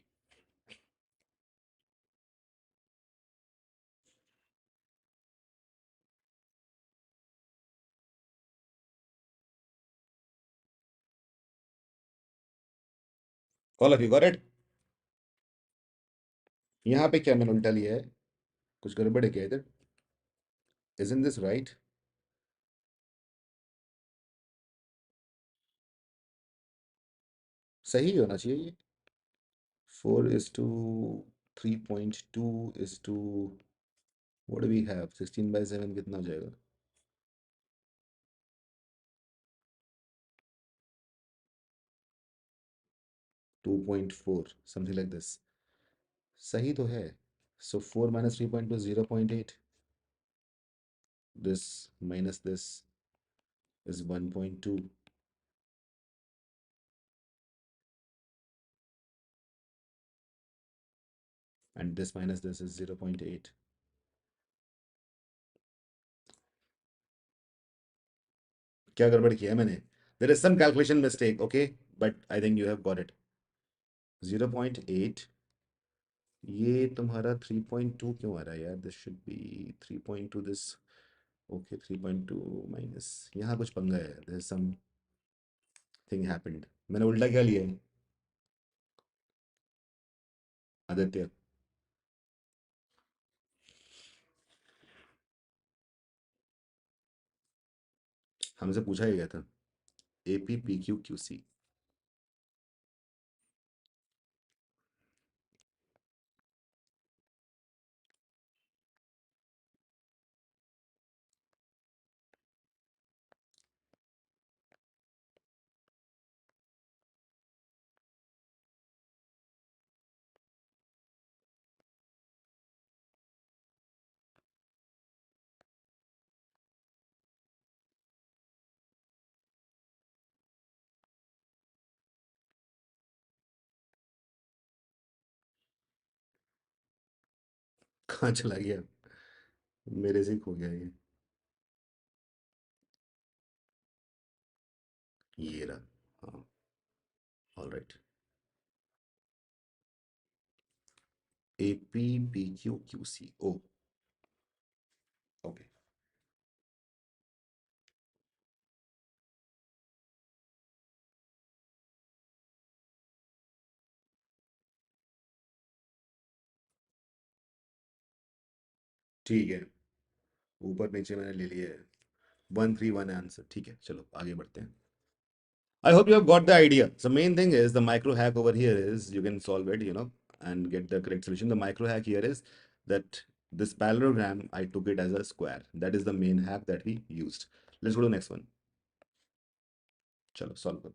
Speaker 1: All of you got it? यहाँ पे क्या मैंने उल्टा लिया है? कुछ गड़बड़ है क्या इधर? Isn't this right? सही होना चाहिए ये. 4 is to 3.2 is to, what do we have? 16/7 कितना हो जाएगा? 2.4, something like this. सही तो है. So 4 minus 3.2 is 0.8. This minus this is 1.2. And this minus this is 0.8. क्या गड़बड़ किया है मैंने? There is some calculation mistake, okay? But I think you have got it. 0.8. ये तुम्हारा 3.2 क्यों आ रहा है यार? This should be 3.2 this. Okay, 3.2 minus. यहाँ कुछ पंगा है. There is something happened. मैंने उल्टा क्या लिया है? आदित्य, हमसे पूछा ही गया था. APPQQC. कहाँ चला गया? मेरे से ही खो गया ये. ये रहा. हाँ. All right. APPQQC. ओ. ओके. ठीक है. ऊपर नीचे मैंने ले लिया है. 131 आंसर. ठीक है, चलो आगे बढ़ते हैं. I hope you have got the idea. So main thing is the micro hack over here is you can solve it, and get the correct solution. The micro hack here is that this parallelogram, I took it as a square. That is the main hack that we used. Let's go to the next one. Chalo, solve it.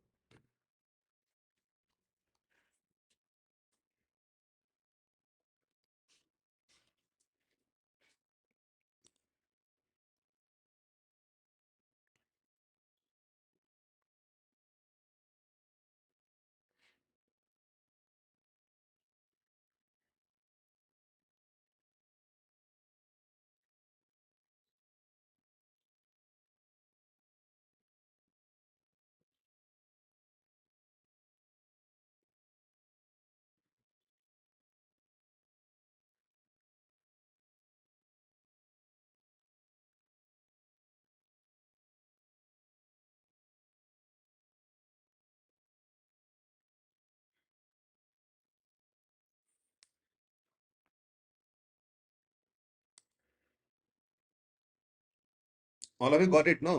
Speaker 1: All of you got it, no?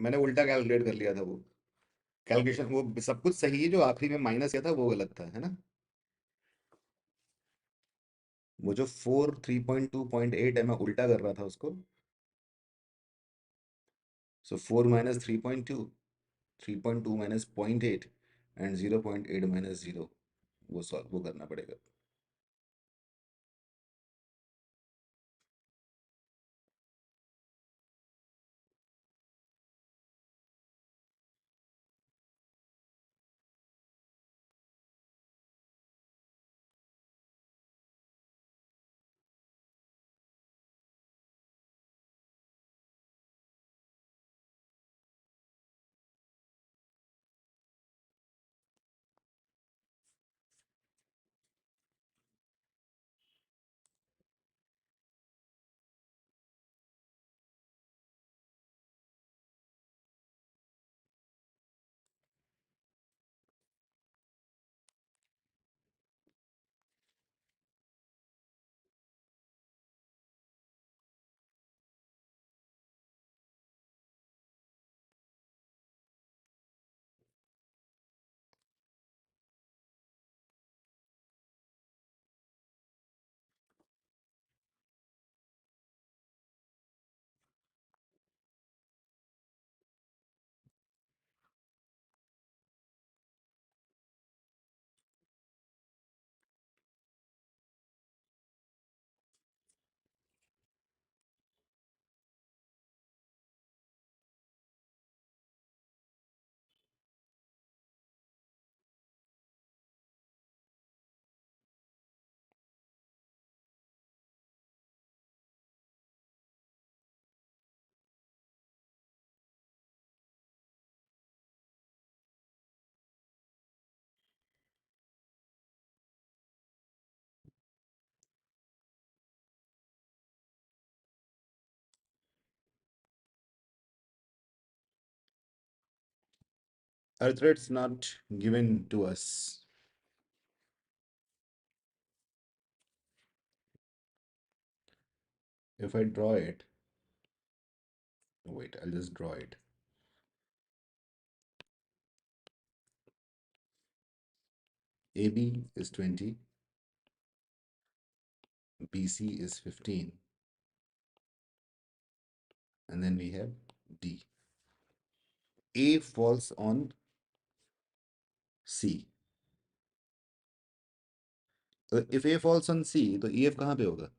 Speaker 1: मैंने उल्टा calculate कर लिया था वो. Calculation वो सब कुछ सही है, जो आखिरी में माइनस किया था वो गलत था, है ना? वो जो 3.2.8 है, मैं उल्टा कर रहा था उसको. So 4 minus 3.2, 3.2 minus 0.8 and 0.8 minus 0. वो करना पड़ेगा. Arthritis not given to us. If I draw it, wait, I'll just draw it. AB is 20, BC is 15, and then we have D. A falls on C. If A falls on C, तो EF कहाँ पे होगा?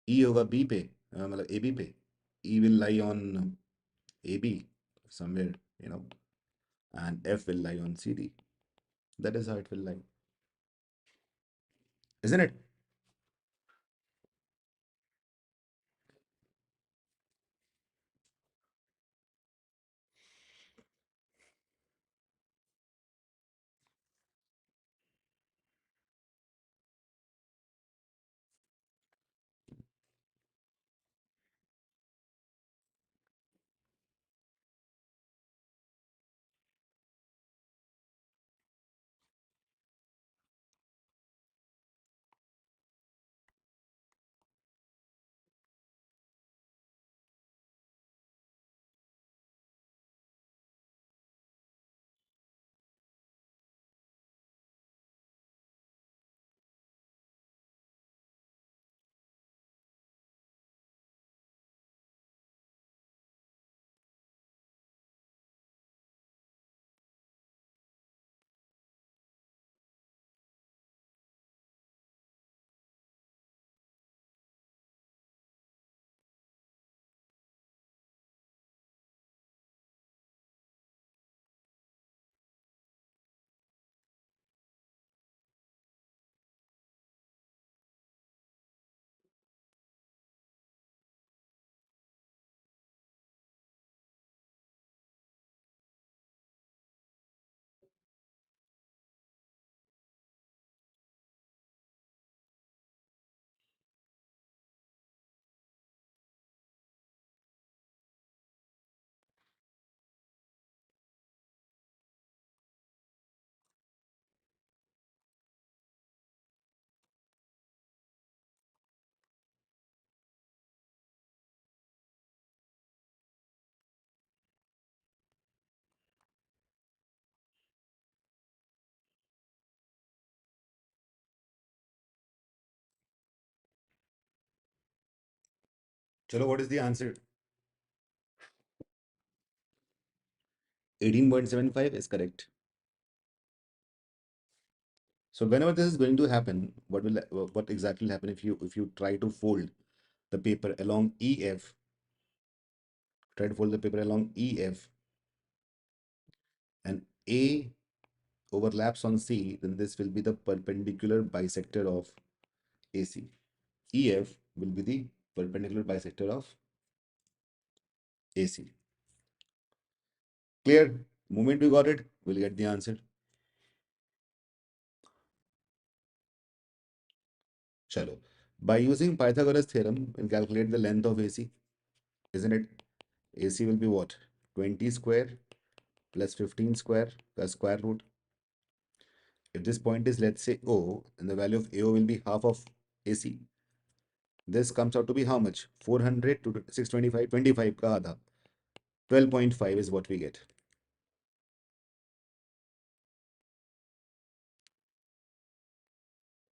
Speaker 1: E होगा B पे, मतलब AB पे. E will lie on AB somewhere, you know, and F will lie on CD. That is how it will lie, isn't it? Chalo, what is the answer? 18.75 is correct. So whenever this is going to happen, what exactly will happen if you try to fold the paper along EF, try to fold the paper along EF, and A overlaps on C, then this will be the perpendicular bisector of AC. EF will be the perpendicular bisector of AC. Clear? Moment we got it, we'll get the answer. Chalo. By using Pythagoras theorem, we'll calculate the length of AC, isn't it? AC will be what? 20 square plus 15 square plus square root. If this point is, let's say, O, and the value of AO will be half of AC, this comes out to be how much? 400 to 625, 25 ka आधा. 12.5 is what we get.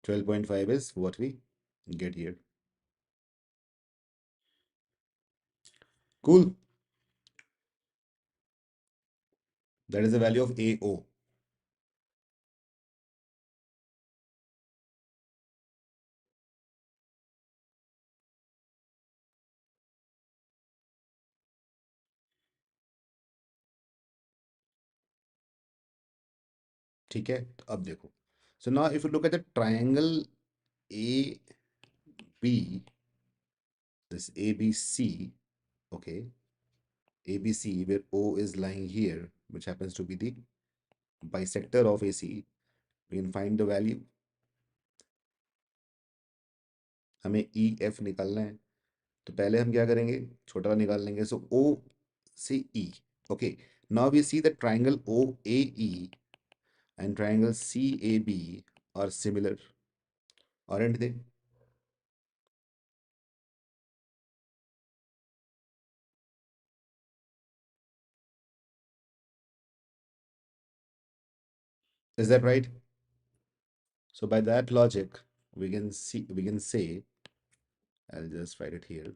Speaker 1: 12.5 is what we get here. Cool. That is the value of AO. ठीक है, तो अब देखो. So now if you look at the triangle AB, this ABC, okay, ABC, where O is lying here, which happens to be the bisector of AC, we can find the value. हमें EF निकालना है, तो पहले हम क्या करेंगे, छोटा वाला निकाल लेंगे. सो O से E, okay. Now we see that triangle OAE and triangle CAB are similar, aren't they? Is that right? So by that logic, we can say, I'll just write it here,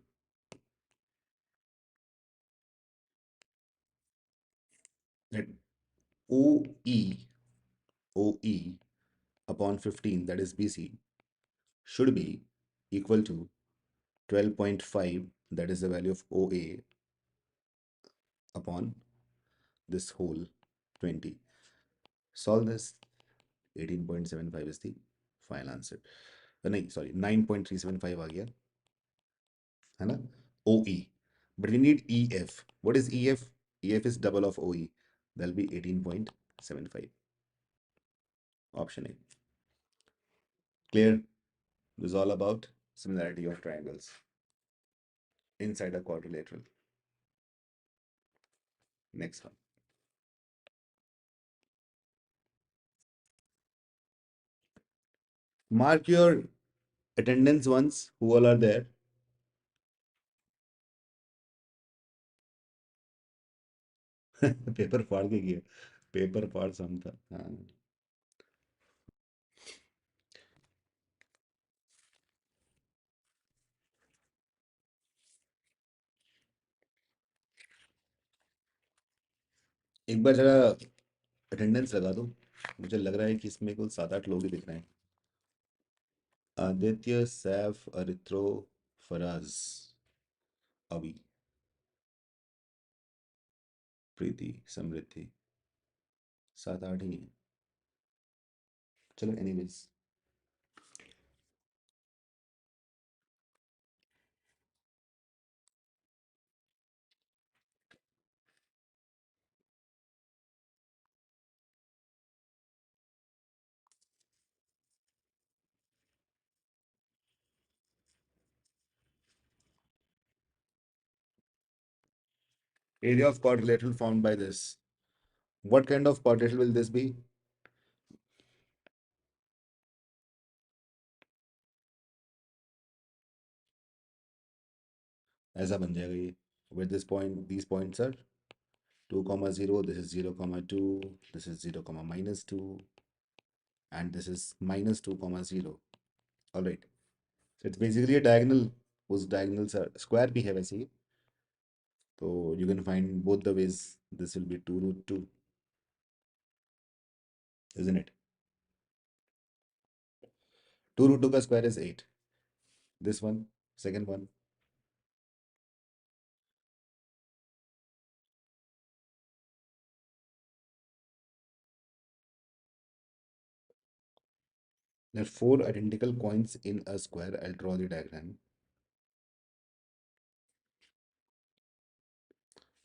Speaker 1: that OE OE upon 15, that is BC, should be equal to 12.5, that is the value of OA, upon this whole 20. Solve this. 18.75 is the final answer. नहीं, sorry, 9.375 आ गया, है ना? OE. But we need EF. What is EF? EF is double of OE. That'll be 18.75. Option A. Clear? This is all about similarity of triangles inside a quadrilateral. Next one. Mark your attendance once, who all are there. Paper फाड़ के गया, paper फाड़ सम था, हाँ। एक बार जरा attendance लगा दो, मुझे लग रहा है कि इसमें कुल 7-8 लोग ही दिख रहे हैं। आदित्य, सैफ, अरित्रो, फराज, अवी, प्रीति, समृद्धि, 7-8 ही हैं। चलो anyways, area of quadrilateral formed by this. What kind of quadrilateral will this be? ऐसा बन जाएगा ये, with this point, these points are 2 comma 0, this is 0 comma 2, this is 0 comma minus 2, and this is minus 2 comma 0. All right, so it's basically a diagonal whose diagonals are square भी है वैसे ही, so you can find both the ways. This will be 2 root 2, isn't it? 2 root 2 का square is 8. This one, second one. There are 4 identical coins in a square. I'll draw the diagram.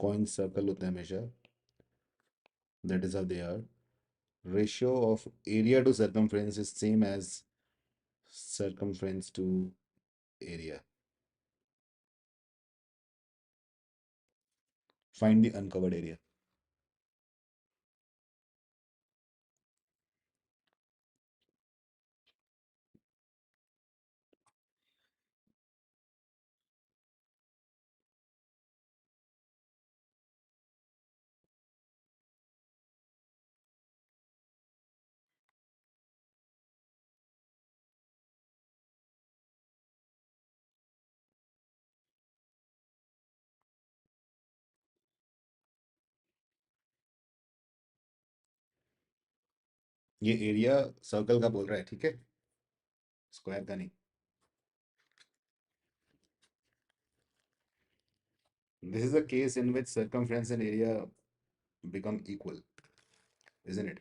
Speaker 1: Coins circle होते हैं हमेशा. That is how they are. Ratio of area to circumference is same as circumference to area. Find the uncovered area. ये area circle का बोल रहा है, ठीक है, स्क्वायर का नहीं. This is a case in which circumference and area become equal, isn't it?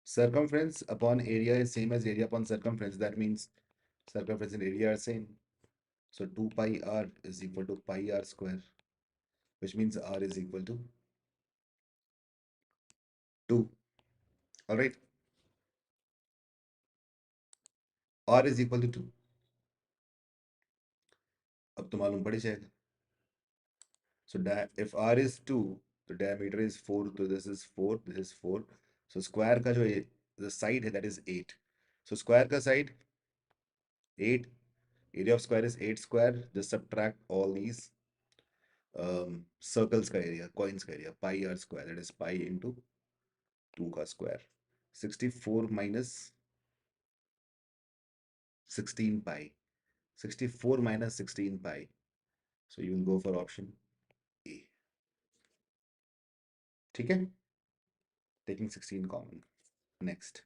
Speaker 1: Circumference upon area is same as area upon circumference. That means circumference and area are same. So 2 pi r is equal to pi r square, which means r is equal to 2. All right. R is equal to 2. अब तो मालूम पड़ ही जाएगा. So if R is 2, the diameter is 4. So this is 4, this is 4. So square का जो the side है, that is 8. So square का side 8. Area of square is 8 square. Just subtract all these circles का area, coins का area. Pi r square, that is pi into 2 का square. 64 minus 16 pi. 64 minus 16 pi. So you will go for option A. ठीक है? Taking 16 common. Next.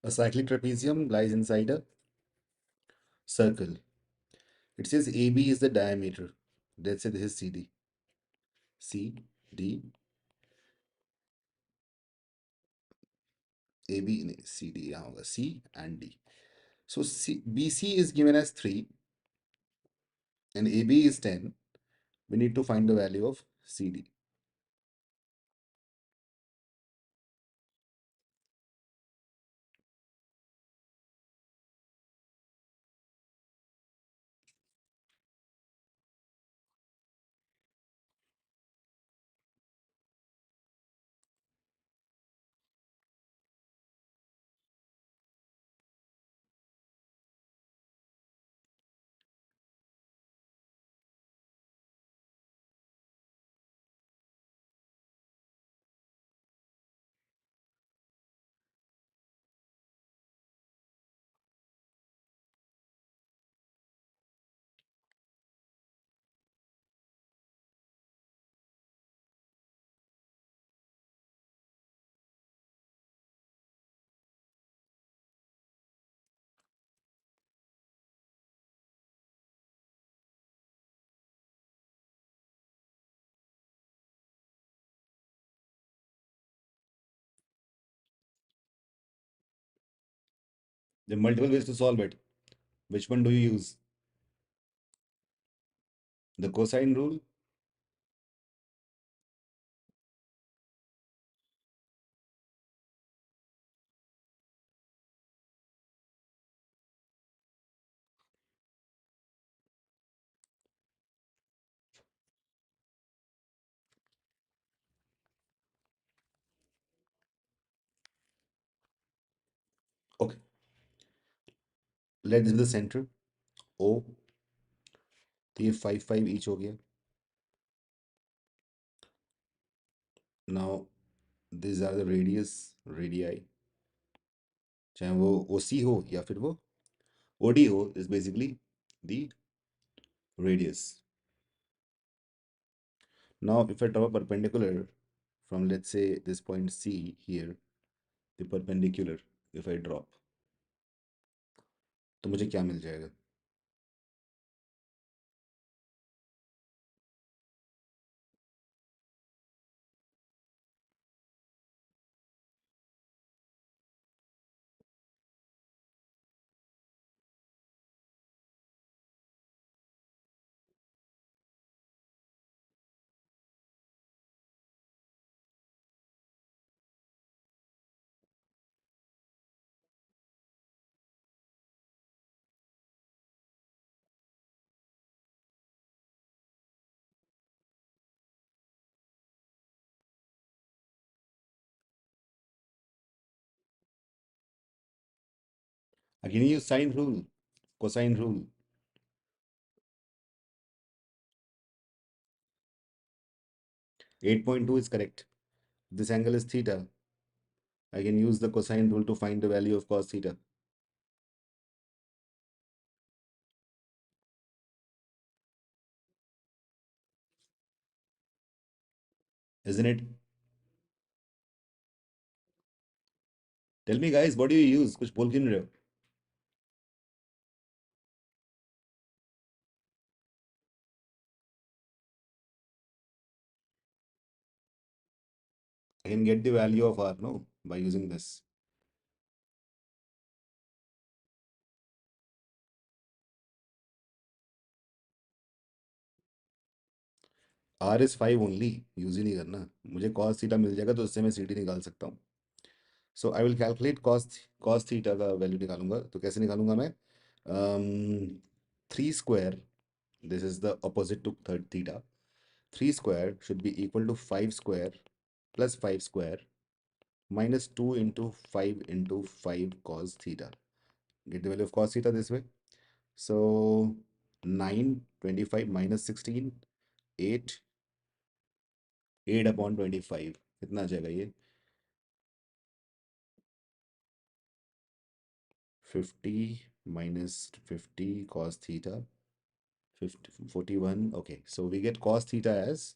Speaker 1: A cyclic trapezium lies inside a circle. It says AB is the diameter. Let's say this is CD. CD, AB, CD, यहाँ होगा C and D. So BC is given as 3 and AB is 10. We need to find the value of CD. There are multiple ways to solve it. Which one do you use? The cosine rule? Let this be the centre O, तो ये 5 5 each हो गया. Now this are the radius, radii, चाहे वो OC हो या फिर वो ओडी हो, is basically the radius. Now, if I draw a perpendicular from, let's say, this point C here, the perpendicular, if I drop, तो मुझे क्या मिल जाएगा? Again, use sine rule, cosine rule. 8.2 is correct. This angle is theta. I can use the cosine rule to find the value of cos theta. Isn't it? Tell me, guys, what do you use? कुछ बोल क्यों नहीं रहे हो? I can get the value of r, no, by using this. R is 5 only. Use ही नहीं करना. मुझे cos theta मिल जाएगा तो उससे मैं सी डी निकाल सकता हूँ. So I will calculate cos theta का वैल्यू निकालूंगा. तो कैसे निकालूंगा मैं? 3 square, this is the opposite to third theta. 3 square should be equal to 5 square plus 5 square minus 2 into 5 into 5 cos theta. Get the value of cos theta this way. So 9, 25 minus 16, 8, 8 upon 25. कितना आ जाएगा ये? 50 minus 50 cos theta, 50, 41. Okay, so we get cos theta as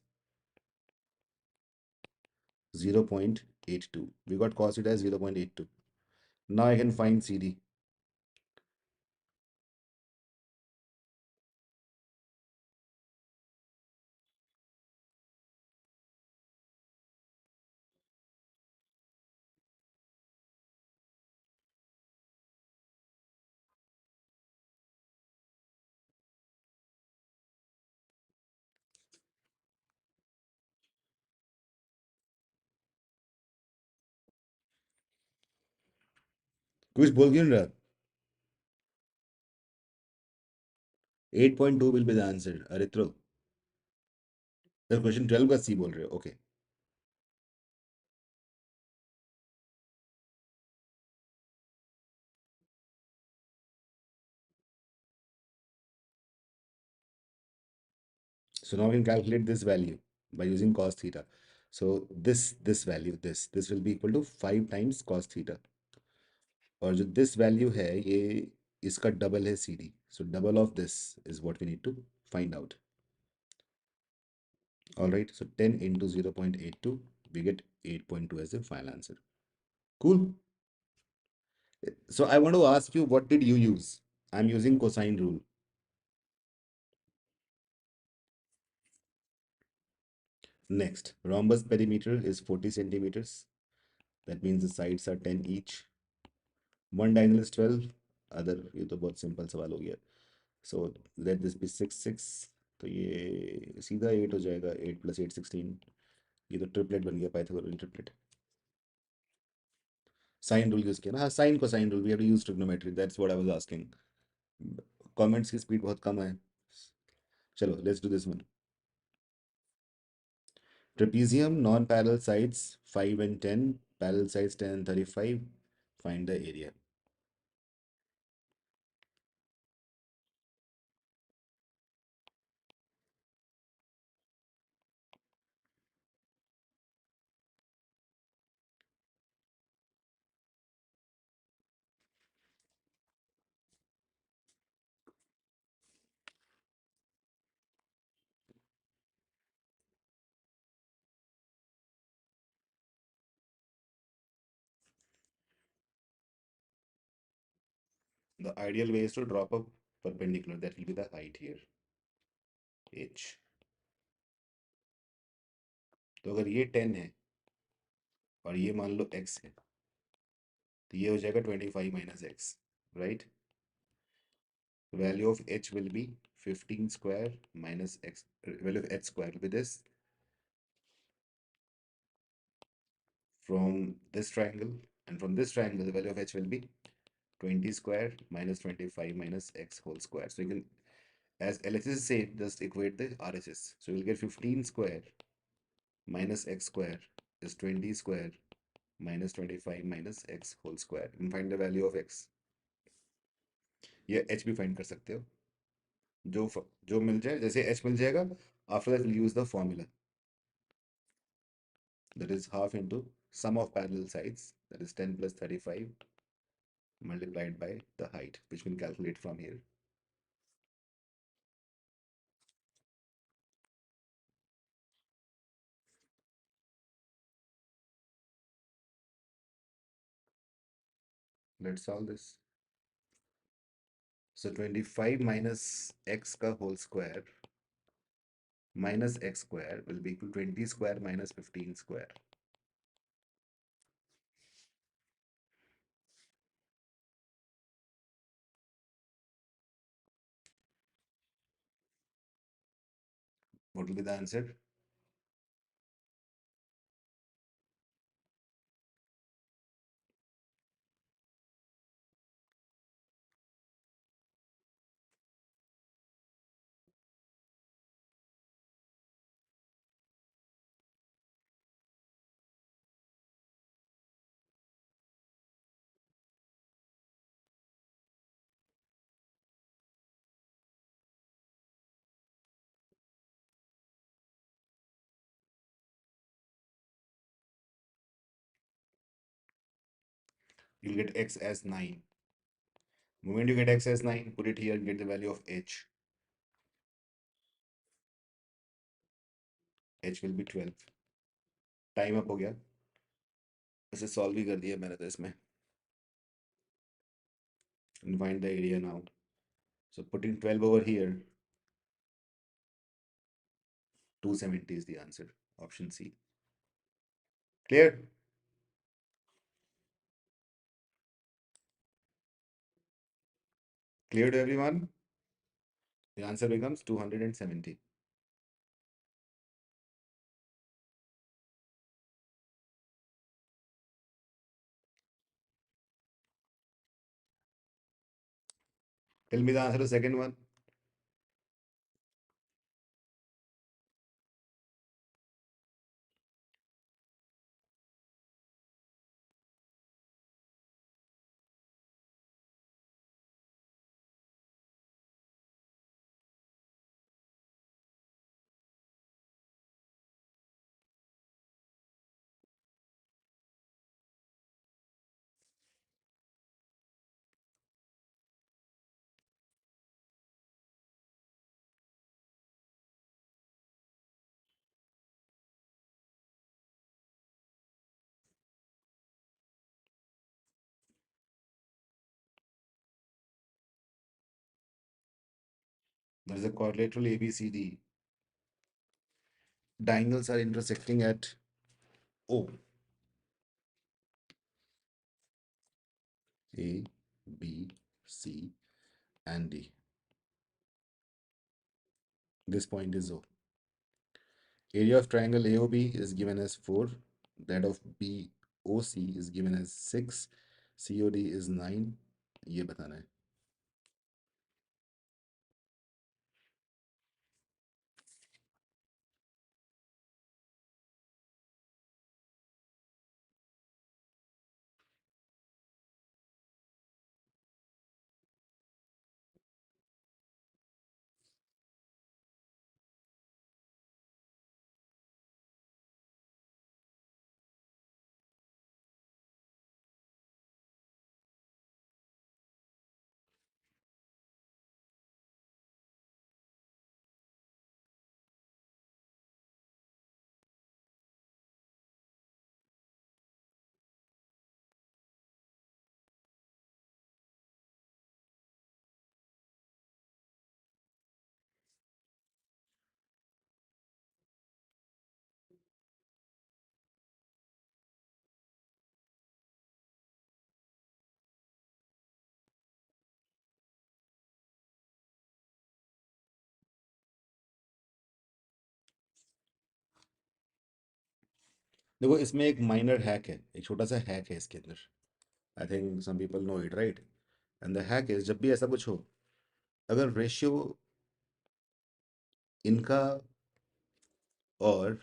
Speaker 1: 0.82. We got cos theta as 0.82. Now I can find CD. कुछ बोल क्यों नहीं रहा? 8.2 will be the answer. Arithro. The question 12 का C बोल रहे हो. Okay. So now we can calculate this value by using cos theta. So this value, this will be equal to 5 times cos theta. और जो this value है ये इसका double है CD. So double of this is what we need to find out. All right. So 10 into 0.82, we get 8.2 as the final answer. Cool. So I want to ask you, what did you use? I'm using cosine rule. Next, rhombus perimeter is 40 centimeters. That means the sides are 10 each. One diagonal is 12. Other, ये तो बहुत simple सवाल हो गया. So let this be 6 6. तो ये सीधा 8 हो जाएगा. 8 plus 8 16. ये तो ट्रिपलेट बन गया, Pythagorean triplet. Sine rule use किया ना? हाँ, साइन को sine rule, we have to use trigonometry. That's what I was asking. Comments की स्पीड बहुत कम है. चलो, let's do this one. Trapezium, non-parallel sides 5 and 10, parallel sides 10 and 35. Find the area. The ideal way is to drop a perpendicular. That will be the height here, h. तो अगर ये 10 है और ये मान लो x है, तो ये हो जाएगा 25 minus x, right? Value of h will be 15 square minus x. Value of h square will be this. From this triangle, and from this triangle, the value of h will be 20 square minus 25 minus x whole square. So you can, as LHS say, just equate the RHS. So you'll get 15 square minus x square is 20 square minus 25 minus x whole square. You can find the value of x. ये h भी find कर सकते हो, जो मिल जाए, जैसे h मिल जाएगा, after that we'll use the formula, that is half into sum of parallel sides, that is 10 plus 35 multiplied by the height, which we can calculate from here. Let's solve this. So 25 minus x ka whole square minus x square will be equal to 20 square minus 15 square. What will be the answer? You'll get x as 9. Moment you get x as 9, put it here and get the value of h. h will be 12. Time up हो गया, इसे solve भी कर दिया मैंने तो इसमें. And find the area now. So putting 12 over here, 270 is the answer. Option C. Clear? Clear to everyone? The answer becomes 270. Tell me the answer to the second one. There is a quadrilateral ABCD. Diagonals are intersecting at O. A, B, C, and D. This point is O. Area of triangle AOB is given as 4. That of BOC is given as 6. COD is 9. ये बताना है. देखो इसमें एक minor hack है, एक छोटा सा हैक है इसके अंदर। I think some people know it, right? And the hack is, जब भी ऐसा कुछ हो, अगर रेशियो इनका और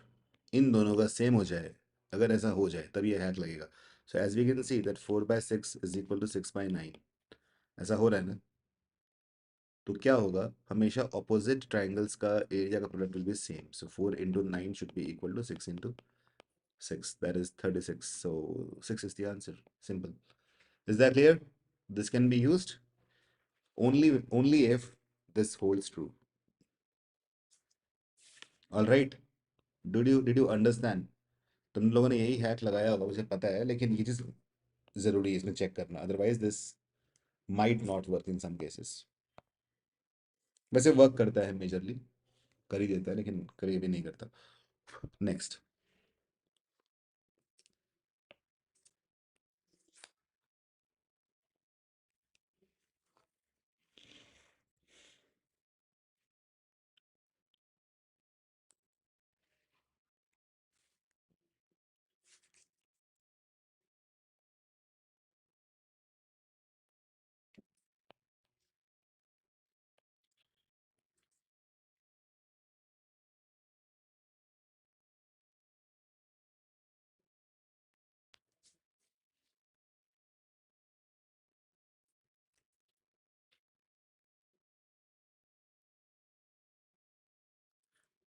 Speaker 1: इन दोनों का सेम हो जाए, अगर ऐसा हो जाए तब ये हैक लगेगा। So as we can see that 4/6 is equal to 6/9, ऐसा हो रहा है ना? तो क्या होगा, हमेशा ऑपोजिट ट्राइंगल्स का एरिया का product will be same. So 4 into 9 should be equal to 6 into 6, that is 36. So 6 is the answer. Simple. Is that clear? This can be used only if this holds true. All right. Did you understand? तुम लोगों ने यही hack लगाया होगा, मुझे पता है, लेकिन ये चीज जरूरी है इसमें चेक करना, otherwise this might not work in some cases. वैसे वर्क करता है मेजरली, कर ही देता है, लेकिन कभी भी नहीं करता। Next.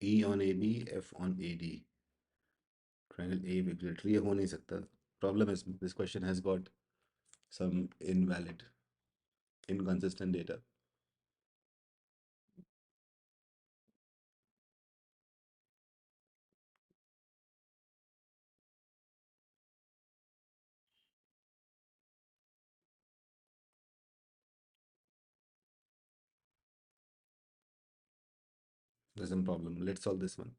Speaker 1: E on AB, F on AD, triangle A equilateral, ये हो नहीं सकता। Problem is this question has got some invalid, inconsistent data. There's some problem. Let's solve this one.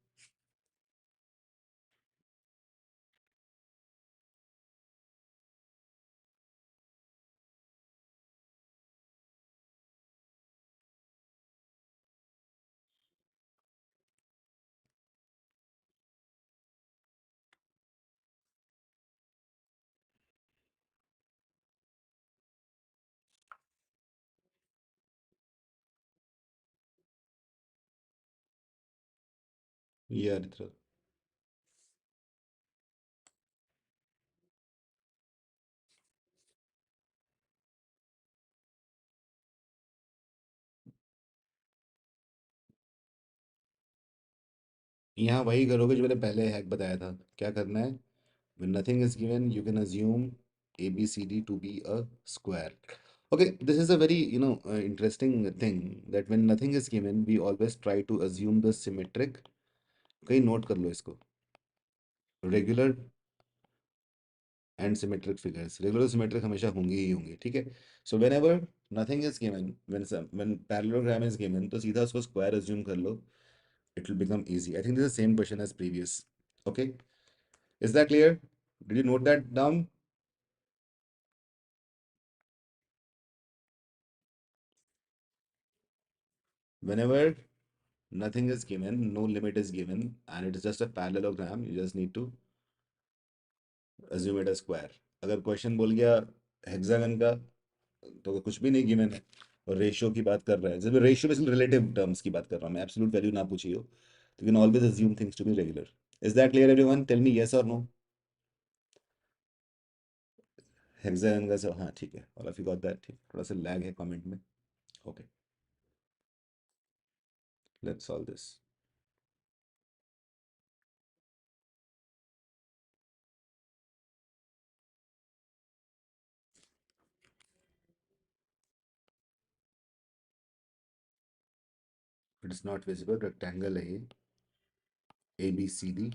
Speaker 1: Yeah, Ritra. यहाँ वही करोगे जो मैंने पहले हैक बताया था। क्या करना है? When nothing is given, you can assume ABCD to be a square. Okay, this is a very, interesting thing that when nothing is given, we always try to assume the symmetric. कहीं note कर लो इसको। Regular and symmetric figures, regular symmetric हमेशा होंगी ही होंगी, ठीक है? So when ever nothing is given, when parallelogram is given, तो सीधा उसको स्क्वायर अज्यूम कर लो, it will become easy. I think this is the same question as previous. Okay, is that clear? Did you note that down? Whenever nothing is given, no limit is given, and it is just a parallelogram, you just need to assume it as square. अगर question बोल गया hexagon का, तो कुछ भी नहीं given है, और रेशियो की बात कर रहा है, जब रेशियो में रिलेटिव टर्म्स की बात कर रहा हूँ मैं, एब्सोल्यूट वैल्यू ना पूछी हो, तो you can always assume things to be regular. Is that clear everyone? Tell me yes और नो। हेक्सागन का सब हाँ ठीक है, all of you got that, ठीक, थोड़ा सा लैग है कमेंट में। Okay, let's solve this. It is not visible, rectangle है ये, A B C D,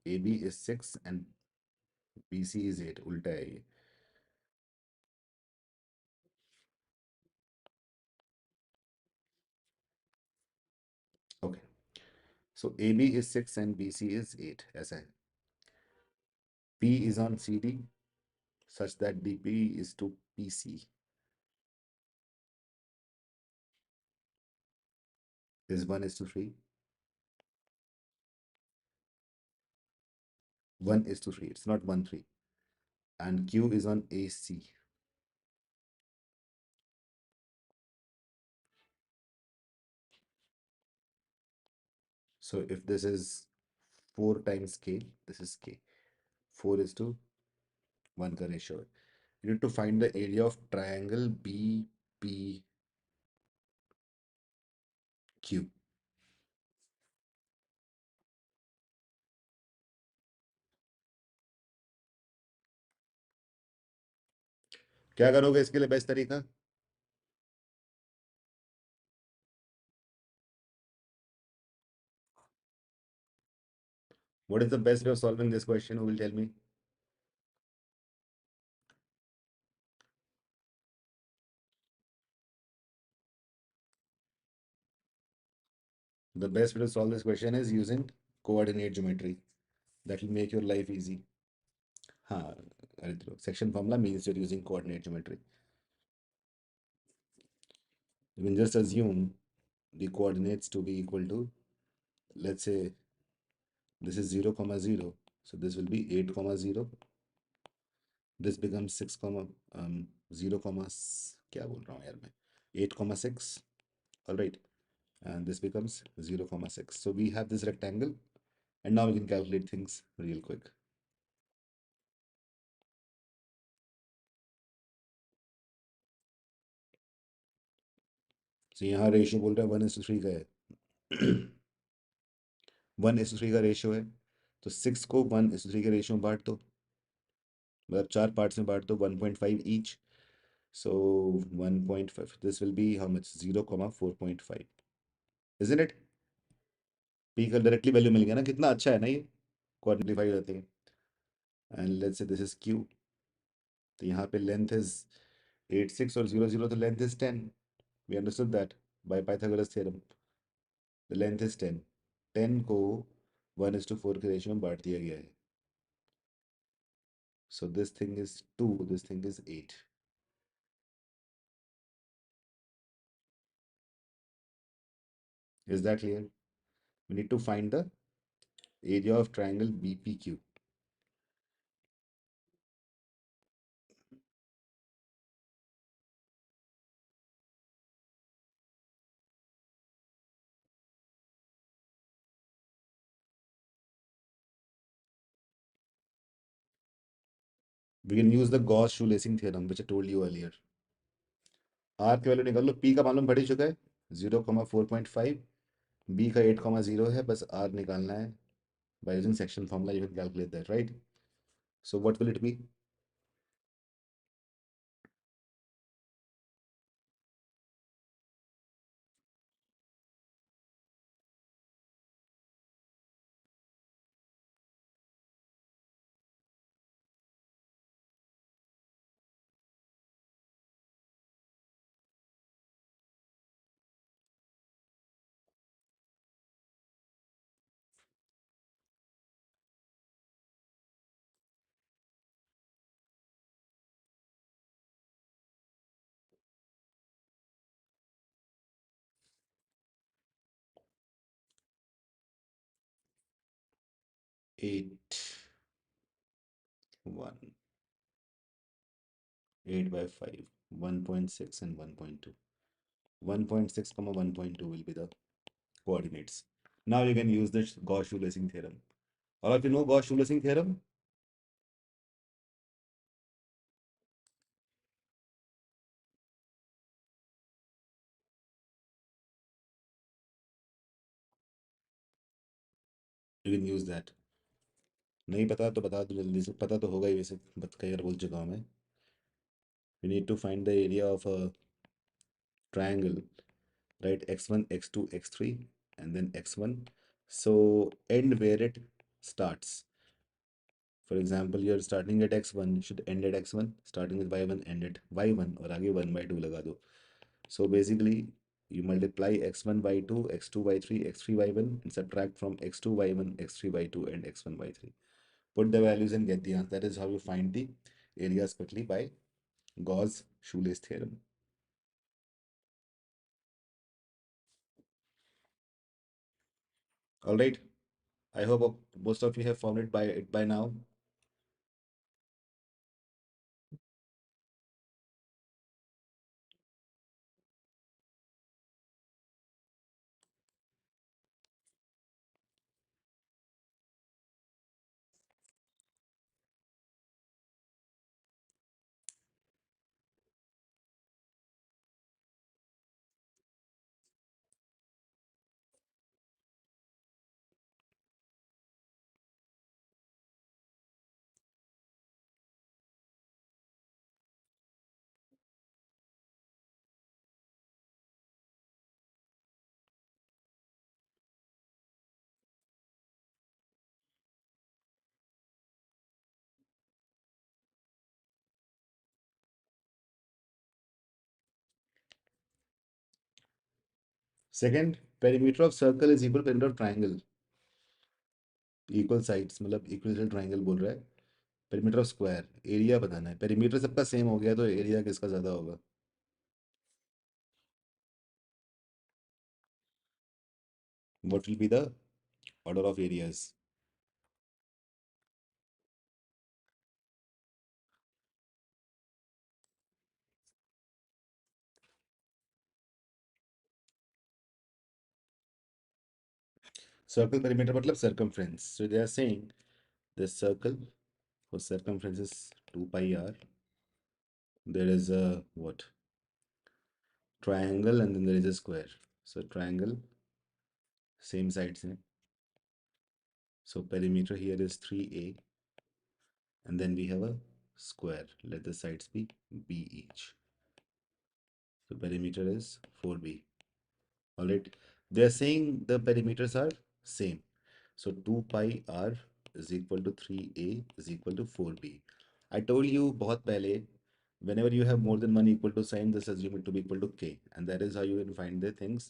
Speaker 1: A B is 6 and B C is 8, उल्टा है ये। Okay, so A B is 6 and B C is 8, ऐसा है। P is on CD such that DP is to PC is 1:3. 1:3. It's not 1 3. And Q is on AC. So if this is 4 times K, this is K. 4:1 का ratio है. You need to find the area of triangle BPQ. क्या करोगे इसके लिए best तरीका? What is the best way of solving this question? Who will tell me? The best way to solve this question is using coordinate geometry. That will make your life easy. हाँ, section formula means you're using coordinate geometry. You can just assume the coordinates to be equal to, let's say, this is 0 comma 0. So this will be 8 comma 0. This becomes 6 comma 0 comma क्या बोल रहा हूँ यार मैं 8 comma 6. All right, and this becomes 0 comma 6. So we have this rectangle, and now we can calculate things real quick. So यहाँ ratio बोल रहा है 1:3 का है. 1:3 का रेशियो है, तो 6 को 1:3 के रेशियो में बांट दो, मतलब 4 पार्ट्स में बांट दो, 1.5 each. So 1.5, this will be how much? 0, 4.5. Isn't it? P का डायरेक्टली वैल्यू मिल गया ना, कितना अच्छा है ना ये, क्वांटिफाई रहते हैं. And let's say this is Q. तो यहाँ पे लेंथ इज 8 6 और 0 0, तो length is 10. We understood that by Pythagoras theorem. The length is 10. 10 को 1:4 के रेशियो में बांट दिया गया है. So this thing is 2, this thing is 8. Is that clear? We need to find the area of triangle BPQ. We can use the Gauss shoelacing theorem, which I told you earlier. R की value निकाल लो. P का मालूम पड़ ही चुका है 0, 4.5. B का 8, 0 है, बस R निकालना है. By using section formula, you can calculate that, right? So what will it be? Eight, 1, 8/5, 1.6 and 1.2. 1.6 comma 1.2 will be the coordinates. Now you can use this Gauss shoelacing theorem. All of you know Gauss shoelacing theorem? You can use that. नहीं पता तो बता दो जल्दी से, पता तो होगा ही वैसे, बट कई बार बोल चुका हूँ मैं. We need to find the area of a triangle, right? X1, X2, X3, and then X1. So end where it starts. For example, you're starting at X1, you should end at X1. Starting with Y1, end at Y1, और आगे 1/2 लगा दो. So basically, you multiply X1 by 2, X2 by 3, X3 by 1, and subtract from X2 by 1, X3 by 2, and X1 by 3. Put the values and get the answer. That is how you find the areas quickly by Gauss shoelace theorem. All right. I hope most of you have found it by now. Second, perimeter of circle is equal perimeter of triangle. Equal sides मतलब equal triangle बोल रहा है. Perimeter of square area बताना है. Perimeter सबका same हो गया तो एरिया किसका ज्यादा होगा? What will be the order of areas? Circle perimeter मतलब circumference. So they are saying this circle whose circumference is 2 pi r. There is a what? Triangle and then there is a square. So triangle, same sides. So perimeter here is 3a and then we have a square. Let the sides be b each. So perimeter is 4b. All right. They are saying the perimeters are same. So 2 pi r is equal to 3a is equal to 4b. I told you बहुत पहले, whenever you have more than one equal to sign, just assume it to be equal to k. And that is how you will find the things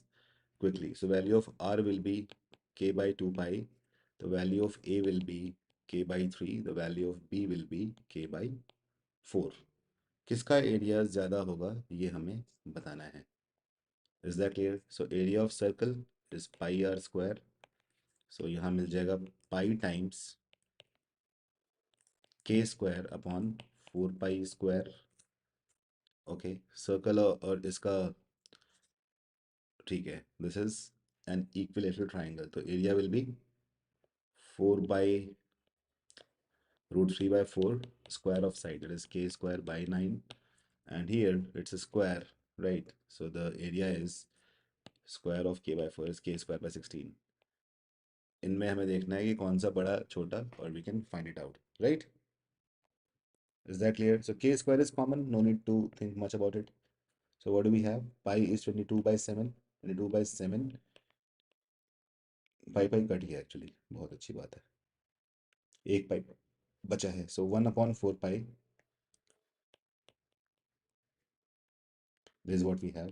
Speaker 1: quickly. So value of r will be k by 2 pi. The value of a will be k by 3. The value of b will be k by 4. किसका area ज़्यादा होगा ये हमें बताना है. Is that clear? So area of circle is pi r square. So यहाँ मिल जाएगा पाई times k square upon 4 pi square. Okay circle और इसका ठीक है. This is an equilateral triangle तो area will be 4 by √3/4 square of side, that is k square by 9, and here it's a square, right? So the area is square of k by 4 is k square by 16. इनमें हमें देखना है कि कौन सा बड़ा छोटा और we can find it out, right? Is that clear? So k square is common, no need to think much about it. So what do we have? Pi is 22 by 7. 22 by 7. pi cut गया actually, बहुत अच्छी बात है. एक पाई बचा है. So 1/4 pi. This is what we have.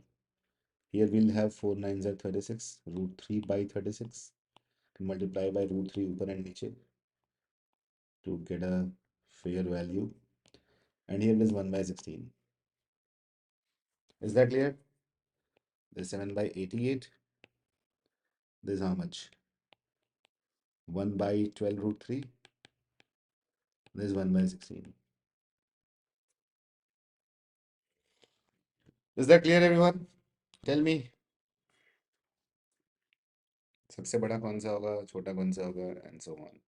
Speaker 1: Here we'll have 4 9s are 36. √3 by 36. Multiply by √3 ऊपर and नीचे to get a fair value. And here is 1 by 16. Is that clear? This 7 by 88. This is how much? 1 by 12 √3. This is 1 by 16. Is that clear, everyone? Tell me. सबसे बड़ा कौन सा होगा, छोटा कौन सा होगा, and so on.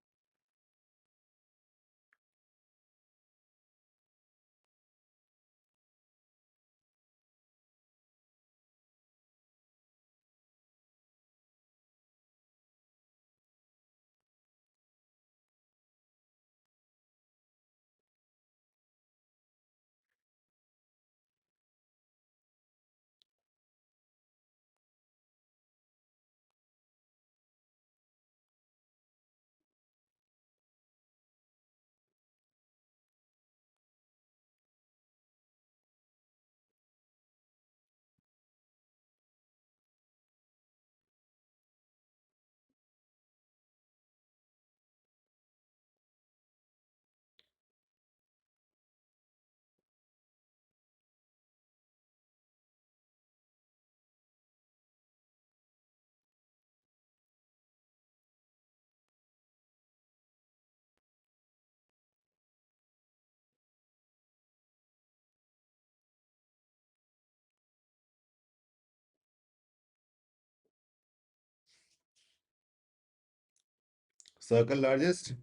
Speaker 1: Circle largest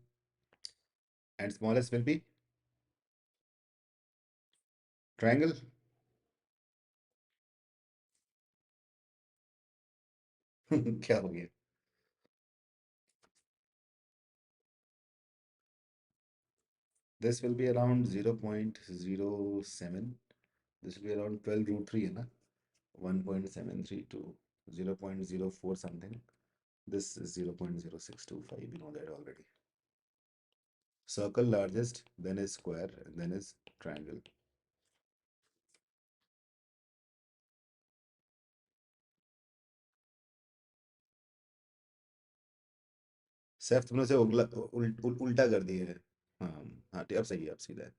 Speaker 1: and smallest will be triangle. क्या हो गया? This will be around 0.07. This will be around 12 root 3 है ना? 1.732, 0.04 something. This is 0.0625. You know that already. Circle largest, then is square, and then is triangle. सिर्फ तुमने से उल्टा कर दिया है। हाँ हाँ, अब सही है, अब सीधा है।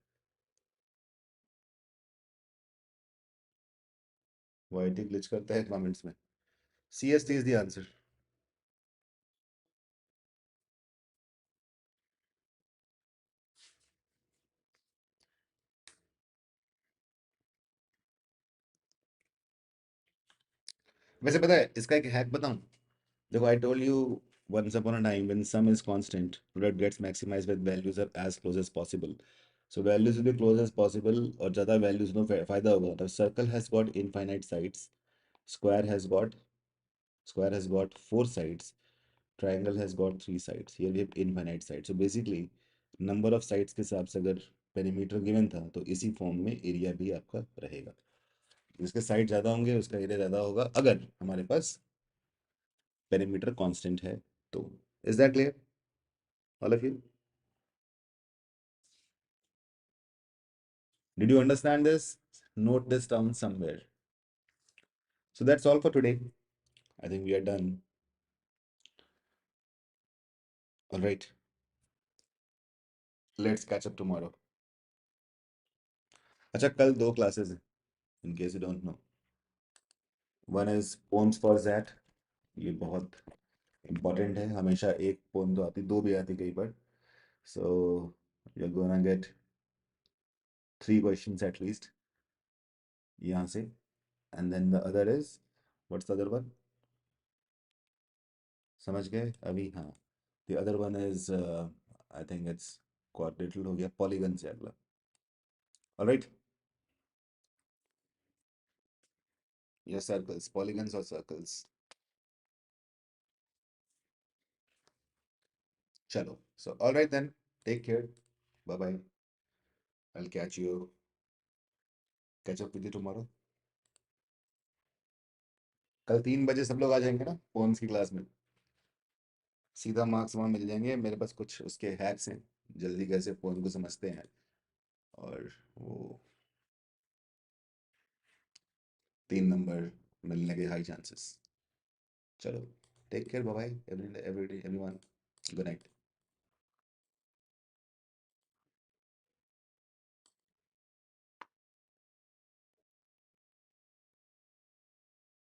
Speaker 1: वाईटी ग्लिच करता है कमेंट्स में। CST is the answer. वैसे पता है इसका एक हैक बताऊं? देखो, I told you once upon a time when sum is constant, product gets maximized with values are as close as possible. So values will be close as possible और ज़्यादा values में फायदा होगा। तो circle has got infinite sides, square has got square has got four sides, triangle has got three sides. Here we have infinite sides. So basically number of sides के हिसाब से अगर पेरीमीटर गिवन था तो इसी फॉर्म में area भी आपका रहेगा। जिसके साइड ज़्यादा होंगे उसका एरिया ज़्यादा होगा, अगर हमारे पास पेरीमीटर कांस्टेंट है तो। Is that clear all of you? Did you understand this? Note this down somewhere. So that's all for today. I think we are done. All right. Let's catch up tomorrow. अच्छा, कल दो classes हैं, in case you don't know. One is poems for that. ये बहुत important है। हमेशा एक pome तो आती, दो भी आती कई बार। So you're gonna get three questions at least यहाँ से. And then the other is, what's the other one? समझ गए अभी? हाँ, the other one is I think it's quadrilateral हो गया, polygon से अगला। All right. या सर्कल्स, पॉलीगन्स और सर्कल्स। चलो, so alright then, take care, bye bye. I catch up with you tomorrow. कल 3 बजे सब लोग आ जाएंगे ना पोम्स की क्लास में? सीधा मार्क्स वहाँ मिल जाएंगे। मेरे पास कुछ उसके हैक्स हैं, जल्दी कैसे पोम को समझते हैं, और वो 3 नंबर मिलने के हाई चांसेस। चलो, take care, bye bye every everyone, good night.